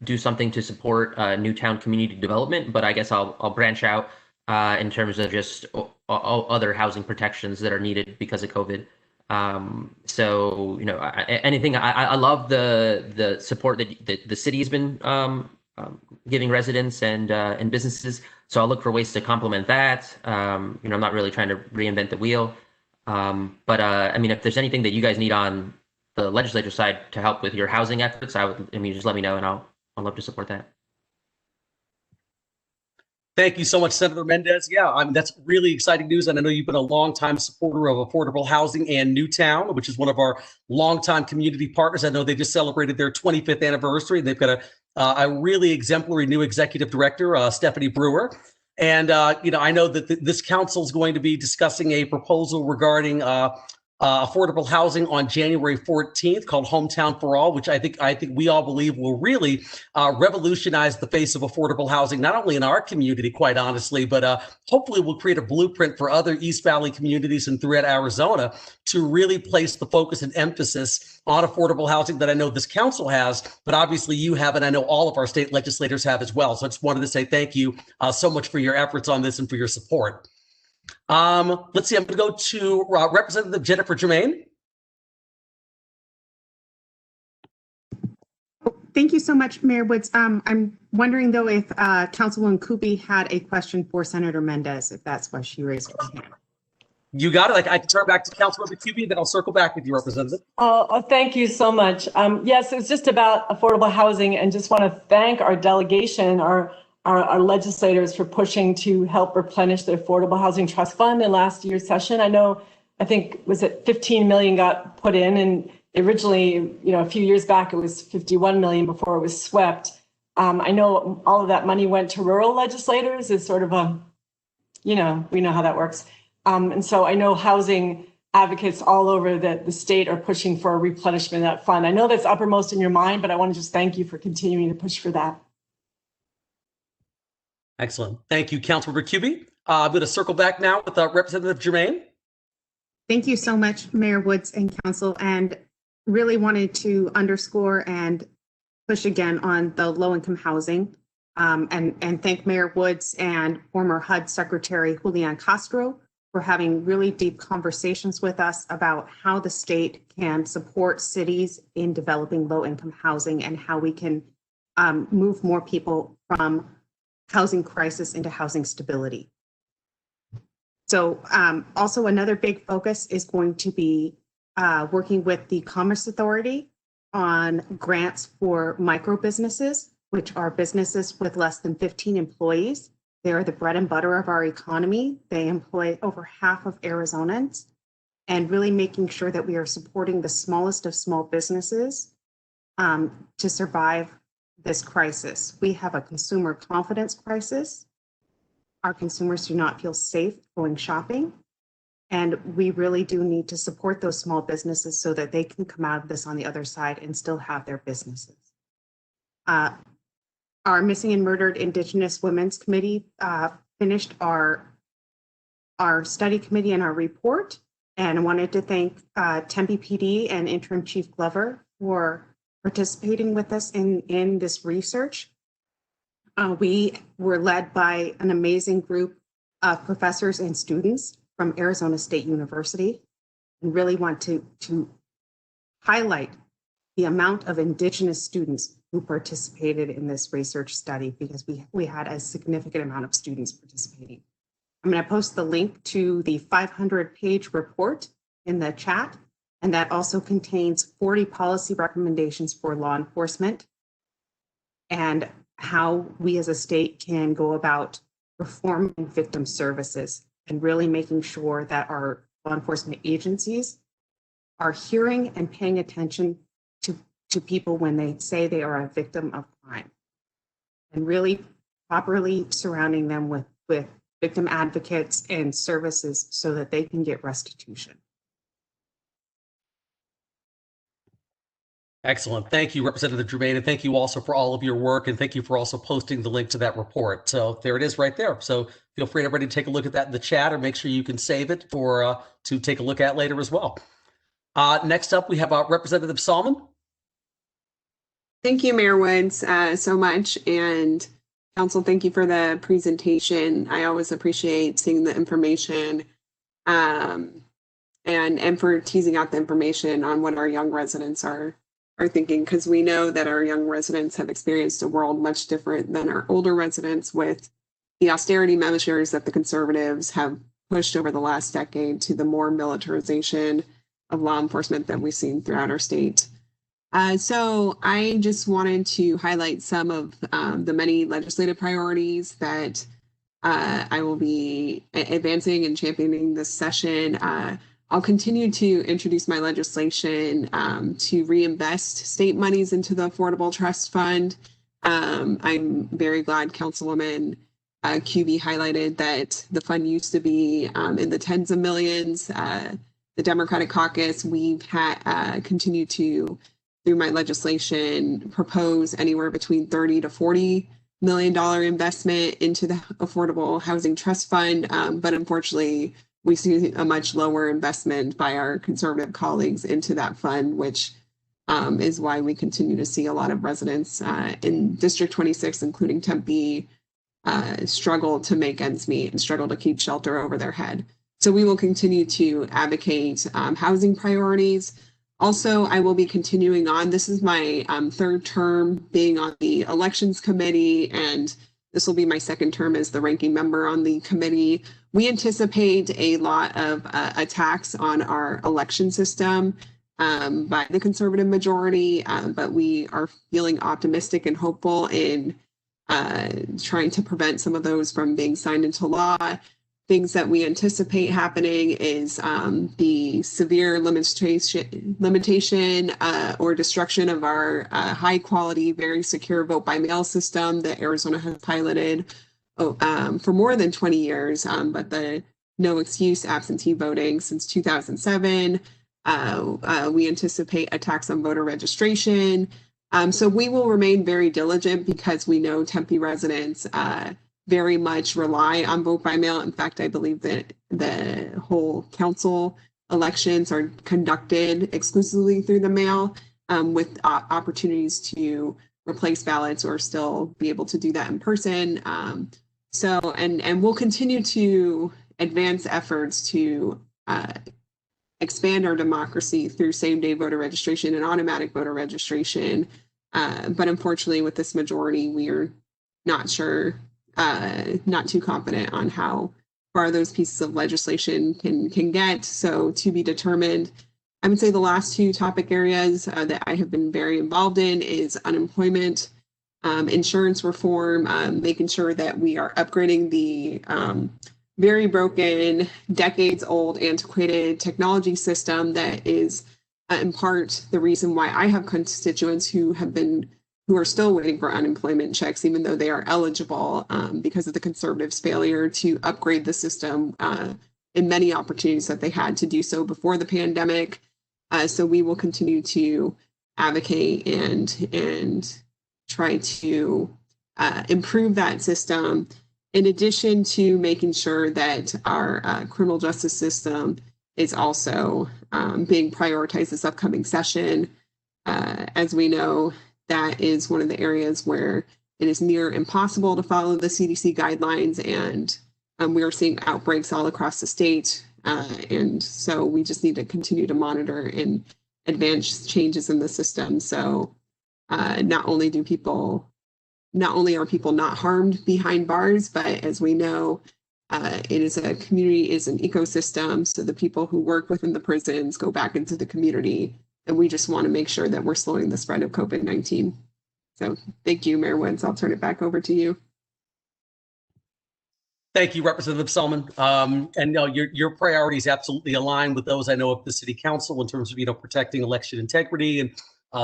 do something to support Newtown community development, but I guess I'll branch out in terms of just all other housing protections that are needed because of COVID. So anything. I love the support that the city has been giving residents and businesses. So I'll look for ways to complement that. I'm not really trying to reinvent the wheel. But I mean, if there's anything that you guys need on the legislature side to help with your housing efforts, just let me know and I'll love to support that. Thank you so much, Senator Mendez. Yeah, I mean, that's really exciting news. And I know you've been a longtime supporter of affordable housing and Newtown, which is one of our longtime community partners. I know they just celebrated their 25th anniversary. They've got a really exemplary new executive director, Stephanie Brewer. And, I know that this council is going to be discussing a proposal regarding affordable housing on January 14th called Hometown for All, which I think we all believe will really revolutionize the face of affordable housing, not only in our community, quite honestly, but hopefully will create a blueprint for other East Valley communities and throughout Arizona to really place the focus and emphasis on affordable housing that I know this council has, but obviously you have, and I know all of our state legislators have as well. So I just wanted to say thank you so much for your efforts on this and for your support. Let's see, I'm going to go to Representative Jennifer Jermaine. Thank you so much, Mayor Woods. I'm wondering, though, if Councilwoman Kupi had a question for Senator Mendez, if that's why she raised her hand. You got it. I can turn back to Councilwoman Kupi, then I'll circle back with you, Representative. Oh, thank you so much. Yes, it's just about affordable housing, and just want to thank our delegation, our legislators for pushing to help replenish the Affordable Housing Trust Fund in last year's session. I think was it 15 million got put in, and originally, a few years back, it was 51 million before it was swept. I know all of that money went to rural legislators as sort of a, we know how that works. And so I know housing advocates all over the state are pushing for a replenishment of that fund. I know that's uppermost in your mind, but I want to just thank you for continuing to push for that. Excellent. Thank you, Councilmember Kupi. I'm going to circle back now with Representative Jermaine. Thank you so much, Mayor Woods and Council, and really wanted to underscore and push again on the low-income housing, and thank Mayor Woods and former HUD Secretary Julian Castro for having really deep conversations with us about how the state can support cities in developing low-income housing and how we can move more people from housing crisis into housing stability. So also another big focus is going to be working with the Commerce Authority on grants for micro businesses, which are businesses with less than 15 employees. They are the bread and butter of our economy. They employ over half of Arizonans, and really making sure that we are supporting the smallest of small businesses to survive this crisis. We have a consumer confidence crisis. Our consumers do not feel safe going shopping. And we really do need to support those small businesses so that they can come out of this on the other side and still have their businesses. Our Missing and Murdered Indigenous Women's Committee finished our study committee and our report, and I wanted to thank Tempe PD and Interim Chief Glover for participating with us in this research. We were led by an amazing group of professors and students from Arizona State University, and really want to highlight the amount of Indigenous students who participated in this research study, because we had a significant amount of students participating. I'm going to post the link to the 500-page report in the chat, and that also contains 40 policy recommendations for law enforcement and how we as a state can go about reforming victim services and really making sure that our law enforcement agencies are hearing and paying attention to people when they say they are a victim of crime, and really properly surrounding them with victim advocates and services so that they can get restitution. Excellent. Thank you, Representative Germain, and thank you also for all of your work, and thank you for also posting the link to that report. So there it is right there. So feel free, everybody, to take a look at that in the chat, or make sure you can save it for to take a look at later as well. Next up, we have Representative Salmon. Thank you, Mayor Woods, so much. And Council, thank you for the presentation. I always appreciate seeing the information and for teasing out the information on what our young residents are thinking, because we know that our young residents have experienced a world much different than our older residents with the austerity measures that the conservatives have pushed over the last decade to the more militarization of law enforcement that we've seen throughout our state. So I just wanted to highlight some of the many legislative priorities that I will be advancing and championing this session. I'll continue to introduce my legislation to reinvest state monies into the Affordable Trust Fund. I'm very glad Councilwoman QB highlighted that the fund used to be in the tens of millions. The Democratic Caucus, we've continued to, through my legislation, propose anywhere between $30 to $40 million investment into the Affordable Housing Trust Fund. But unfortunately, we see a much lower investment by our conservative colleagues into that fund, which is why we continue to see a lot of residents in District 26, including Tempe, struggle to make ends meet and struggle to keep shelter over their head. So we will continue to advocate housing priorities. Also, I will be continuing on. This is my third term being on the Elections Committee, and this will be my second term as the ranking member on the committee. We anticipate a lot of attacks on our election system by the conservative majority, but we are feeling optimistic and hopeful in trying to prevent some of those from being signed into law. Things that we anticipate happening is the severe limitation or destruction of our high quality, very secure vote by mail system that Arizona has piloted for more than 20 years, but the no excuse absentee voting since 2007. We anticipate attacks on voter registration. So we will remain very diligent because we know Tempe residents very much rely on vote by mail. In fact, I believe that the whole council elections are conducted exclusively through the mail, with opportunities to replace ballots or still be able to do that in person. And we'll continue to advance efforts to expand our democracy through same-day voter registration and automatic voter registration. But unfortunately, with this majority, we are not sure, not too confident on how far those pieces of legislation can get. So to be determined. I would say the last two topic areas that I have been very involved in is unemployment, insurance reform, making sure that we are upgrading the very broken, decades-old, antiquated technology system that is in part the reason why I have constituents who are still waiting for unemployment checks, even though they are eligible, because of the conservatives' failure to upgrade the system and many opportunities that they had to do so before the pandemic. So we will continue to advocate and try to improve that system, in addition to making sure that our criminal justice system is also being prioritized this upcoming session. As we know, that is one of the areas where it is near impossible to follow the CDC guidelines, and we are seeing outbreaks all across the state. And so we just need to continue to monitor and advance changes in the system. So not only are people not harmed behind bars, but as we know, it is a community, is an ecosystem. So the people who work within the prisons go back into the community, and we just want to make sure that we're slowing the spread of COVID-19. So thank you, Mayor Woods. I'll turn it back over to you. Thank you, Representative Selman. And no, your priorities absolutely align with those I know of the City Council in terms of, you know, protecting election integrity and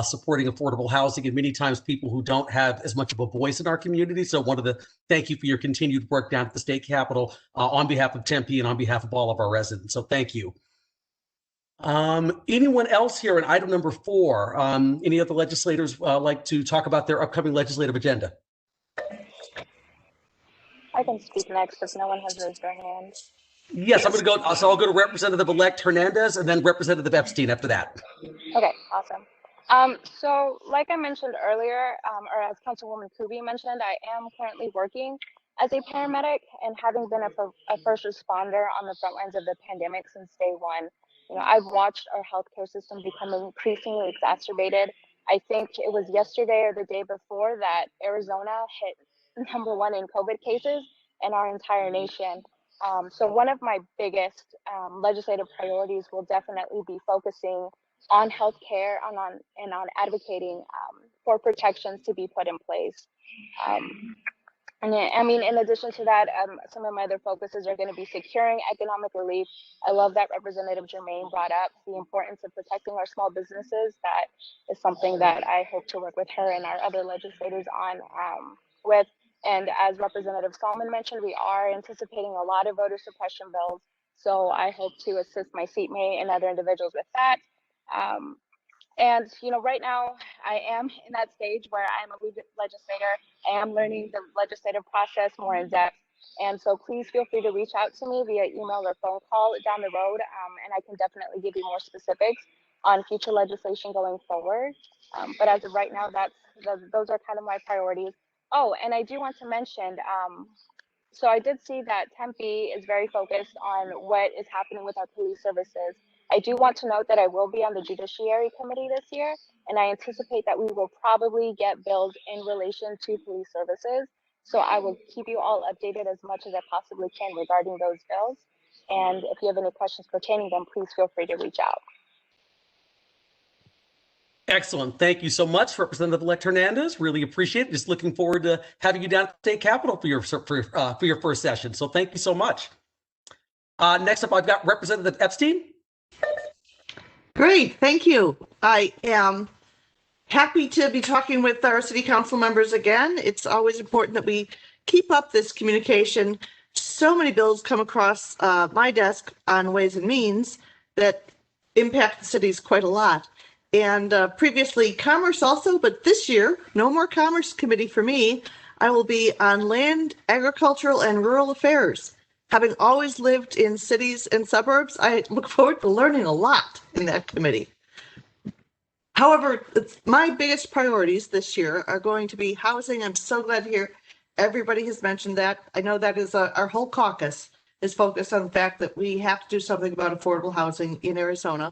supporting affordable housing, and many times people who don't have as much of a voice in our community. So wanted to thank you for your continued work down at the state capitol on behalf of Tempe and on behalf of all of our residents. So thank you. Anyone else here on item number 4? Any other legislators like to talk about their upcoming legislative agenda? I can speak next if no one has raised their hand. Yes, I'm going to go. So I'll go to Representative-elect Hernandez and then Representative Epstein after that. Okay, awesome. So like I mentioned earlier, or as Councilwoman Kuby mentioned, I am currently working as a paramedic, and having been a first responder on the front lines of the pandemic since day one, you know, I've watched our healthcare system become increasingly exacerbated. I think it was yesterday or the day before that Arizona hit #1 in COVID cases in our entire nation. So one of my biggest legislative priorities will definitely be focusing on healthcare and on advocating for protections to be put in place. And I mean, in addition to that, some of my other focuses are going to be securing economic relief. I love that Representative Germain brought up the importance of protecting our small businesses. That is something that I hope to work with her and our other legislators on with. And as Representative Solomon mentioned, we are anticipating a lot of voter suppression bills. So I hope to assist my seatmate and other individuals with that. And, you know, right now I am in that stage where I'm a legislator. I am learning the legislative process more in depth. And so please feel free to reach out to me via email or phone call down the road. And I can definitely give you more specifics on future legislation going forward. But as of right now, those are kind of my priorities. Oh, and I do want to mention, so I did see that Tempe is very focused on what is happening with our police services. I do want to note that I will be on the Judiciary Committee this year, and I anticipate that we will probably get bills in relation to police services. So I will keep you all updated as much as I possibly can regarding those bills. And if you have any questions pertaining them, please feel free to reach out. Excellent. Thank you so much, Representative-elect Hernandez. Really appreciate it. Just looking forward to having you down at the state capitol for your first session. So thank you so much. Next up, I've got Representative Epstein. Great, thank you. I am happy to be talking with our city council members again. It's always important that we keep up this communication. So many bills come across my desk on Ways and Means that impact the cities quite a lot. And previously Commerce also, but this year, no more Commerce Committee for me. I will be on Land, Agricultural, and Rural Affairs. Having always lived in cities and suburbs, I look forward to learning a lot in that committee. However, my biggest priorities this year are going to be housing. I'm so glad to hear everybody has mentioned that. I know that is our whole caucus is focused on the fact that we have to do something about affordable housing in Arizona.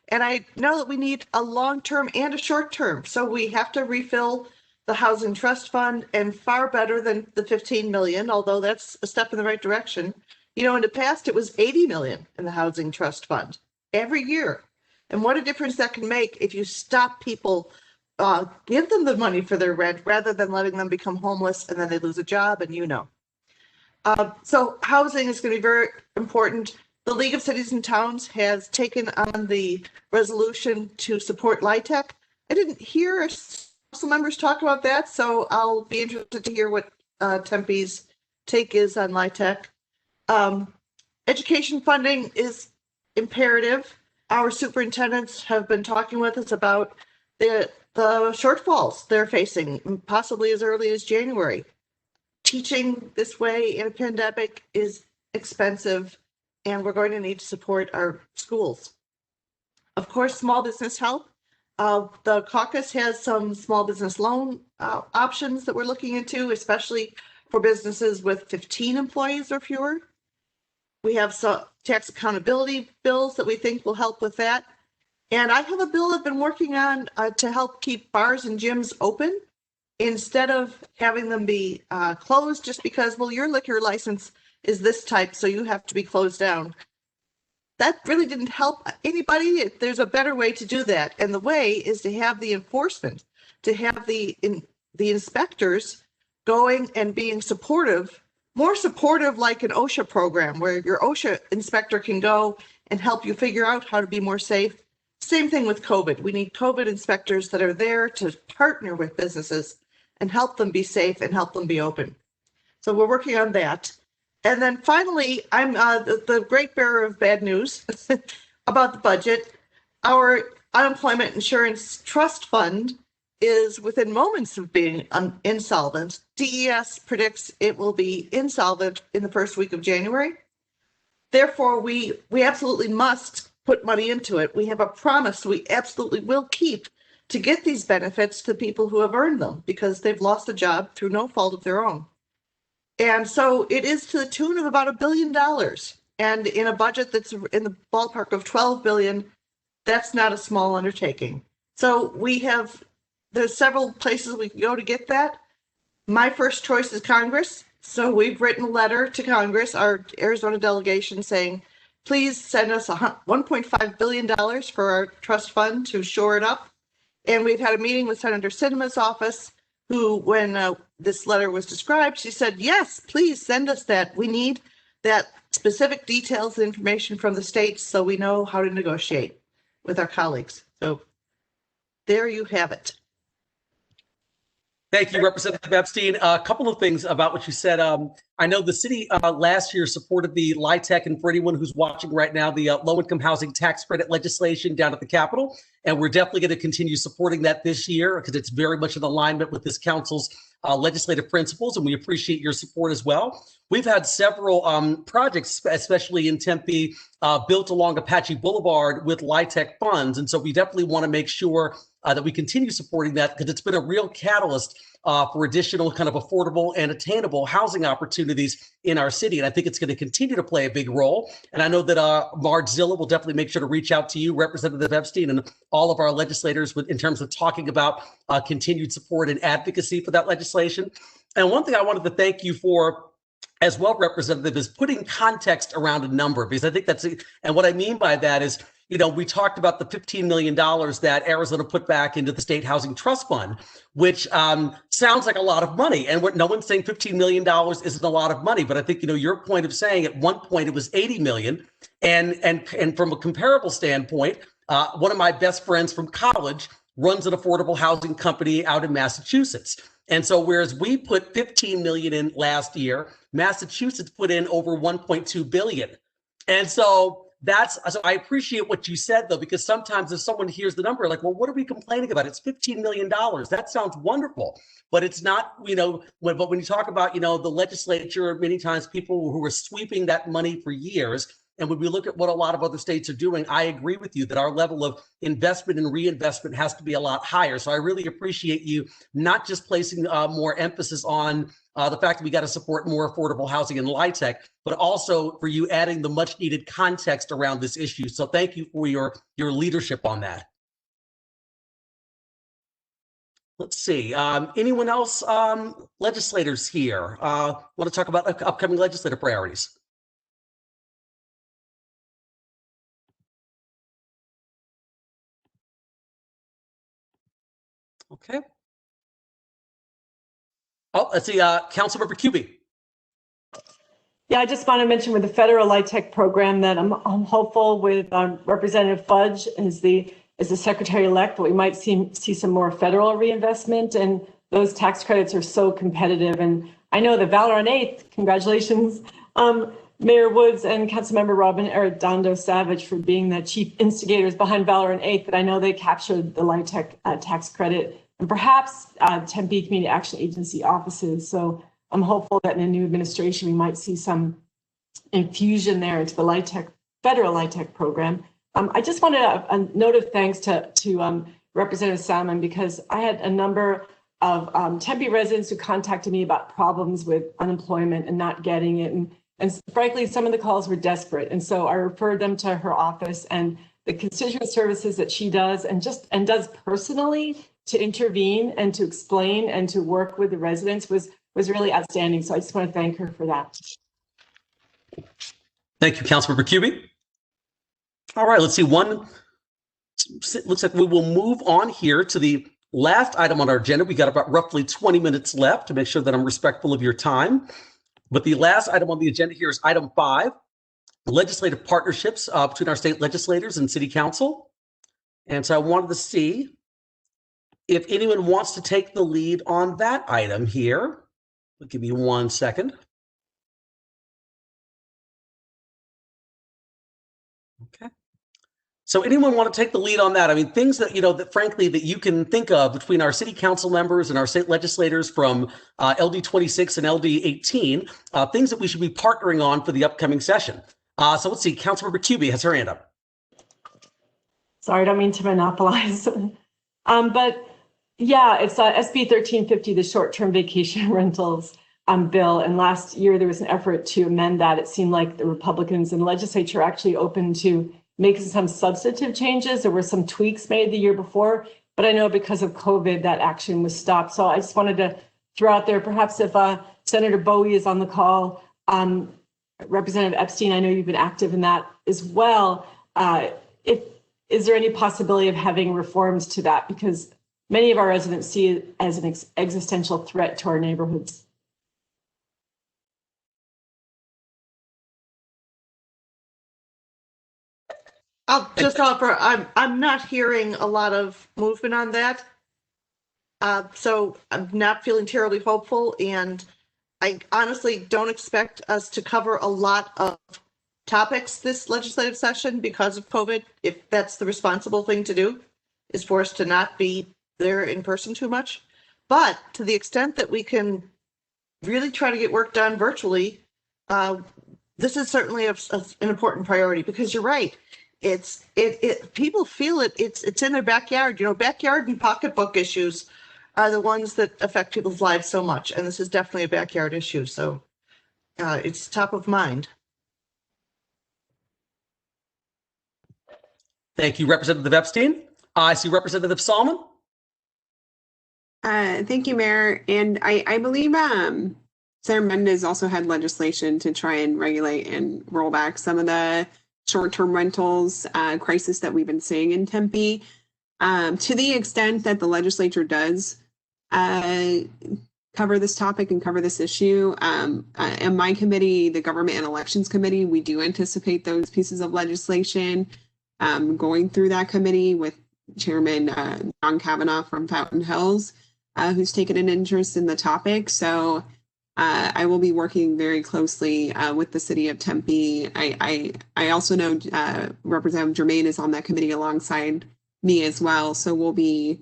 And I know that we need a long-term and a short-term. So we have to refill the Housing Trust Fund, and far better than the 15 million, although that's a step in the right direction. You know, in the past, it was 80 million in the Housing Trust Fund every year. And what a difference that can make if you stop people, give them the money for their rent rather than letting them become homeless and then they lose a job, and you know. So housing is going to be very important. The League of Cities and Towns has taken on the resolution to support LIHTC. I didn't hear some members talk about that, so I'll be interested to hear what Tempe's take is on LIHTC. Education funding is imperative. Our superintendents have been talking with us about the shortfalls they're facing, possibly as early as January. Teaching this way in a pandemic is expensive, and we're going to need to support our schools. Of course, small business help. The caucus has some small business loan options that we're looking into, especially for businesses with 15 employees or fewer. We have some tax accountability bills that we think will help with that. And I have a bill I've been working on to help keep bars and gyms open instead of having them be closed just because, well, your liquor license is this type, so you have to be closed down. That really didn't help anybody. There's a better way to do that. And the way is to have the enforcement, to have the inspectors going and being supportive, more supportive like an OSHA program where your OSHA inspector can go and help you figure out how to be more safe. Same thing with COVID. We need COVID inspectors that are there to partner with businesses and help them be safe and help them be open. So we're working on that. And then finally, I'm the great bearer of bad news about the budget. Our unemployment insurance trust fund is within moments of being insolvent. DES predicts it will be insolvent in the first week of January. Therefore, we absolutely must put money into it. We have a promise we absolutely will keep to get these benefits to people who have earned them because they've lost a job through no fault of their own. And so it is to the tune of about $1 billion. And in a budget that's in the ballpark of $12 billion, that's not a small undertaking. So there's several places we can go to get that. My first choice is Congress. So we've written a letter to Congress, our Arizona delegation, saying, please send us $1.5 billion for our trust fund to shore it up. And we've had a meeting with Senator Sinema's office, who, when this letter was described, she said, yes, please send us that. We need that specific details and information from the states so we know how to negotiate with our colleagues. So there you have it. Thank you, Representative Epstein. A couple of things about what you said. I know the city last year supported the LIHTC, and for anyone who's watching right now, the low-income housing tax credit legislation down at the Capitol. And we're definitely going to continue supporting that this year because it's very much in alignment with this council's legislative principles, and we appreciate your support as well. We've had several projects, especially in Tempe, built along Apache Boulevard with LIHTC funds. And so we definitely want to make sure that we continue supporting that because it's been a real catalyst for additional kind of affordable and attainable housing opportunities in our city. And I think it's going to continue to play a big role. And I know that Marge Zilla will definitely make sure to reach out to you, Representative Epstein, and all of our legislators in terms of talking about continued support and advocacy for that legislation. And one thing I wanted to thank you for as well, Representative, is putting context around a number, because I think and what I mean by that is, we talked about the $15 million that Arizona put back into the State Housing Trust Fund, which sounds like a lot of money. And no one's saying $15 million isn't a lot of money, but I think, your point of saying at one point it was 80 million. And from a comparable standpoint, one of my best friends from college runs an affordable housing company out in Massachusetts. And so whereas we put 15 million in last year, Massachusetts put in over 1.2 billion. And so so I appreciate what you said, though, because sometimes if someone hears the number, like, well, what are we complaining about? It's $15 million. That sounds wonderful, but it's not, but when you talk about, the legislature, many times people who are sweeping that money for years. And when we look at what a lot of other states are doing, I agree with you that our level of investment and reinvestment has to be a lot higher. So I really appreciate you not just placing more emphasis on the fact that we got to support more affordable housing in LIHTC, but also for you adding the much needed context around this issue. So thank you for your leadership on that. Let's see. Anyone else, legislators here, want to talk about upcoming legislative priorities? Okay. Oh, let's see. Councilmember Cubie. Yeah, I just want to mention with the federal LIHTC program that I'm hopeful with Representative Fudge as the secretary-elect that we might see some more federal reinvestment, and those tax credits are so competitive. And I know the Valor on 8th, congratulations. Mayor Woods and Councilmember Robin Arredondo Savage for being the chief instigators behind Valor and 8th, that I know they captured the LIHTC tax credit and perhaps Tempe Community Action Agency offices. So I'm hopeful that in the new administration, we might see some infusion there into the LIHTC, federal LIHTC program. I just wanted a note of thanks to Representative Salmon, because I had a number of Tempe residents who contacted me about problems with unemployment and not getting it. And frankly, some of the calls were desperate. And so I referred them to her office, and the constituent services that she does and does personally to intervene and to explain and to work with the residents was really outstanding. So I just want to thank her for that. Thank you, Councilmember Cubie. All right, let's see. Looks like we will move on here to the last item on our agenda. We got about roughly 20 minutes left to make sure that I'm respectful of your time. But the last item on the agenda here is item 5, legislative partnerships between our state legislators and city council. And so I wanted to see if anyone wants to take the lead on that item here. I'll give you 1 second. Okay. So anyone want to take the lead on that? I mean, things that, that frankly, that you can think of between our city council members and our state legislators from LD 26 and LD 18, things that we should be partnering on for the upcoming session. So let's see, Councilmember Cubie has her hand up. Sorry, I don't mean to monopolize. But yeah, it's SB 1350, the short-term vacation rentals bill. And last year there was an effort to amend that. It seemed like the Republicans in the legislature actually open to making some substantive changes. There were some tweaks made the year before, but I know because of COVID that action was stopped. So I just wanted to throw out there, perhaps if Senator Bowie is on the call, Representative Epstein, I know you've been active in that as well. Is there any possibility of having reforms to that? Because many of our residents see it as an existential threat to our neighborhoods. I'll just offer, I'm not hearing a lot of movement on that. So I'm not feeling terribly hopeful, and I honestly don't expect us to cover a lot of topics this legislative session because of COVID. If that's the responsible thing to do, is for us to not be there in person too much. But to the extent that we can really try to get work done virtually, this is certainly an important priority, because you're right. People feel it. It's in their backyard. Backyard and pocketbook issues are the ones that affect people's lives so much, and this is definitely a backyard issue. So it's top of mind. Thank you, Representative Epstein. I see Representative Salmon. Thank you, Mayor. And I believe Senator Mendez also had legislation to try and regulate and roll back some of the short-term rentals crisis that we've been seeing in Tempe. To the extent that the legislature does cover this topic and cover this issue, in my committee, the Government and Elections Committee, we do anticipate those pieces of legislation going through that committee with Chairman John Kavanaugh from Fountain Hills, who's taken an interest in the topic. So I will be working very closely with the city of Tempe. I also know Representative Germain is on that committee alongside me as well. So we'll be,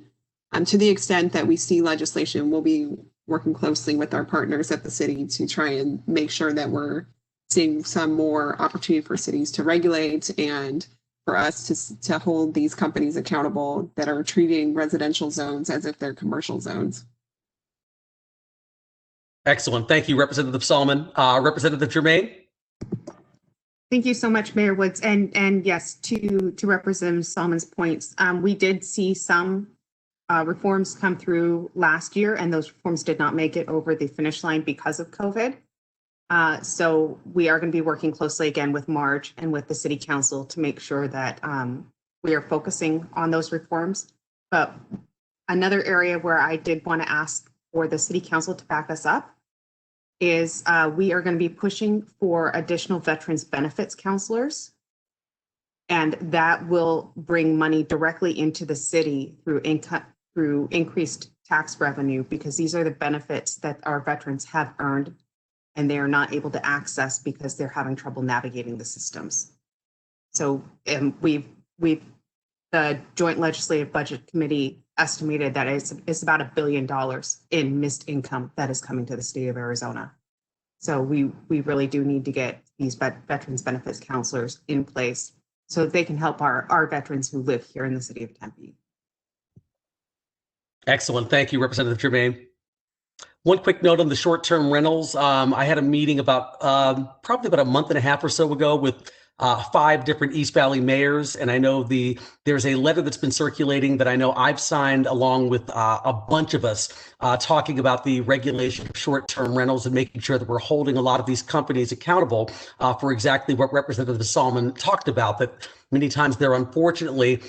to the extent that we see legislation, we'll be working closely with our partners at the city to try and make sure that we're seeing some more opportunity for cities to regulate and for us to hold these companies accountable that are treating residential zones as if they're commercial zones. Excellent. Thank you, Representative Solomon. Representative Germain. Thank you so much, Mayor Woods. And yes, to Representative Solomon's points, we did see some reforms come through last year, and those reforms did not make it over the finish line because of COVID. So we are going to be working closely again with Marge and with the City Council to make sure that we are focusing on those reforms. But another area where I did want to ask for the City Council to back us up is we are going to be pushing for additional veterans benefits counselors. And that will bring money directly into the city through increased tax revenue, because these are the benefits that our veterans have earned and they are not able to access because they're having trouble navigating the systems. So the Joint Legislative Budget Committee estimated that it's about $1 billion in missed income that is coming to the state of Arizona. So we really do need to get these veterans benefits counselors in place so that they can help our veterans who live here in the city of Tempe. Excellent. Thank you, Representative Germain. One quick note on the short-term rentals. I had a meeting about probably about a month and a half or so ago with 5 different East Valley mayors, and I know there's a letter that's been circulating that I know I've signed along with a bunch of us talking about the regulation of short-term rentals and making sure that we're holding a lot of these companies accountable for exactly what Representative Salmon talked about, that many times they're unfortunately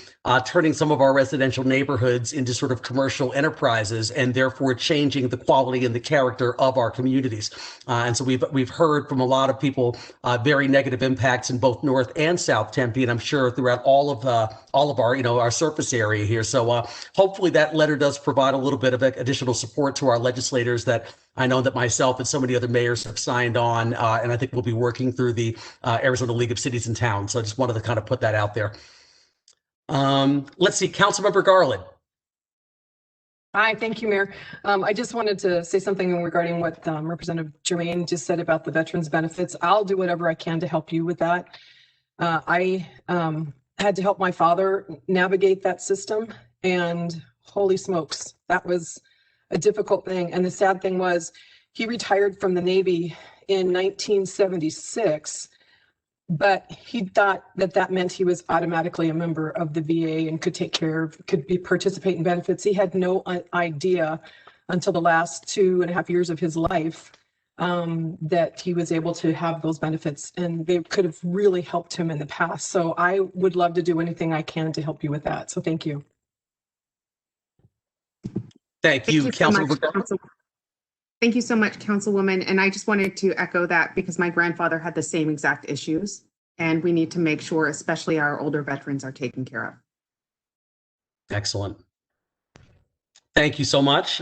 turning some of our residential neighborhoods into sort of commercial enterprises and therefore changing the quality and the character of our communities. And so we've heard from a lot of people very negative impacts in both North and South Tempe, and I'm sure throughout all of our our surface area here. So hopefully that letter does provide a little bit of additional support to our legislators that I know that myself and so many other mayors have signed on, and I think we'll be working through the Arizona League of Cities and Towns. So I just wanted to kind of put that out there. Let's see, Councilmember Garland. Hi, thank you, Mayor. I just wanted to say something regarding what Representative Germain just said about the veterans benefits. I'll do whatever I can to help you with that. I had to help my father navigate that system, and holy smokes, that was a difficult thing. And the sad thing was he retired from the Navy in 1976, but he thought that meant he was automatically a member of the VA and could participate in benefits. He had no idea until the last 2.5 years of his life that he was able to have those benefits, and they could have really helped him in the past. So I would love to do anything I can to help you with that. So thank you. Thank you, Councilwoman. Thank you so much, Councilwoman. And I just wanted to echo that because my grandfather had the same exact issues, and we need to make sure, especially our older veterans, are taken care of. Excellent. Thank you so much.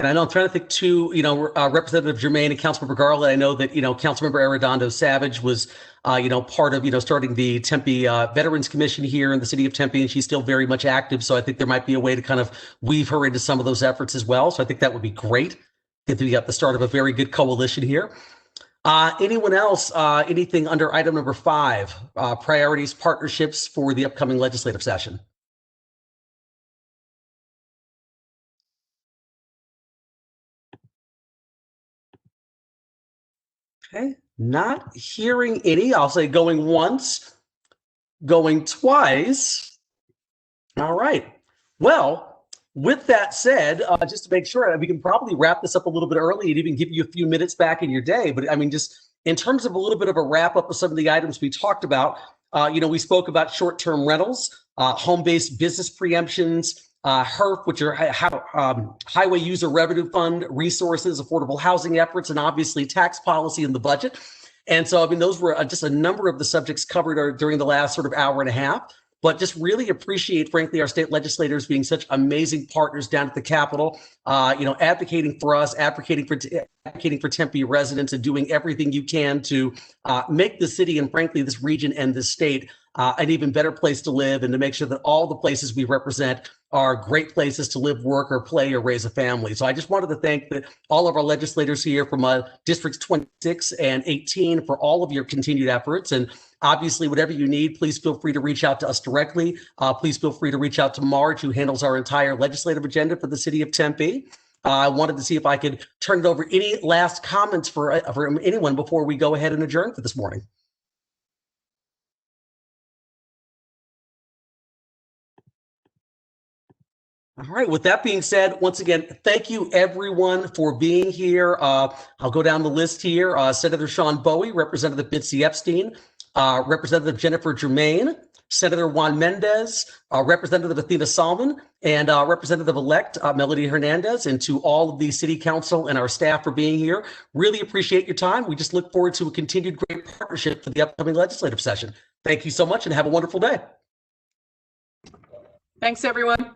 And I know I'm trying to think too, Representative Germain and Councilmember Garland. I know that, Councilmember Arredondo Savage was, part of, starting the Tempe Veterans Commission here in the city of Tempe, and she's still very much active. So I think there might be a way to kind of weave her into some of those efforts as well. So I think that would be great. I think we got the start of a very good coalition here. Anyone else, anything under item number 5, priorities, partnerships for the upcoming legislative session? Okay, not hearing any. I'll say going once, going twice. All right. Well, with that said, just to make sure, we can probably wrap this up a little bit early and even give you a few minutes back in your day. But I mean, just in terms of a little bit of a wrap up of some of the items we talked about, we spoke about short-term rentals, home-based business preemptions, HERF, which are Highway User Revenue Fund, resources, affordable housing efforts, and obviously tax policy in the budget. And so, I mean, those were just a number of the subjects covered during the last sort of hour and a half. But just really appreciate, frankly, our state legislators being such amazing partners down at the Capitol, advocating for us, advocating for Tempe residents, and doing everything you can to make the city and, frankly, this region and this state an even better place to live, and to make sure that all the places we represent are great places to live, work, or play, or raise a family. So I just wanted to thank all of our legislators here from districts 26 and 18 for all of your continued efforts. And obviously, whatever you need, please feel free to reach out to us directly. Please feel free to reach out to Marge, who handles our entire legislative agenda for the city of Tempe. I wanted to see if I could turn it over. Any last comments for anyone before we go ahead and adjourn for this morning? All right. With that being said, once again, thank you everyone for being here. I'll go down the list here. Senator Sean Bowie, Representative Bitsy Epstein, Representative Jennifer Germain, Senator Juan Mendez, Representative Athena Salmon, and Representative-elect Melody Hernandez, and to all of the City Council and our staff for being here. Really appreciate your time. We just look forward to a continued great partnership for the upcoming legislative session. Thank you so much and have a wonderful day. Thanks, everyone.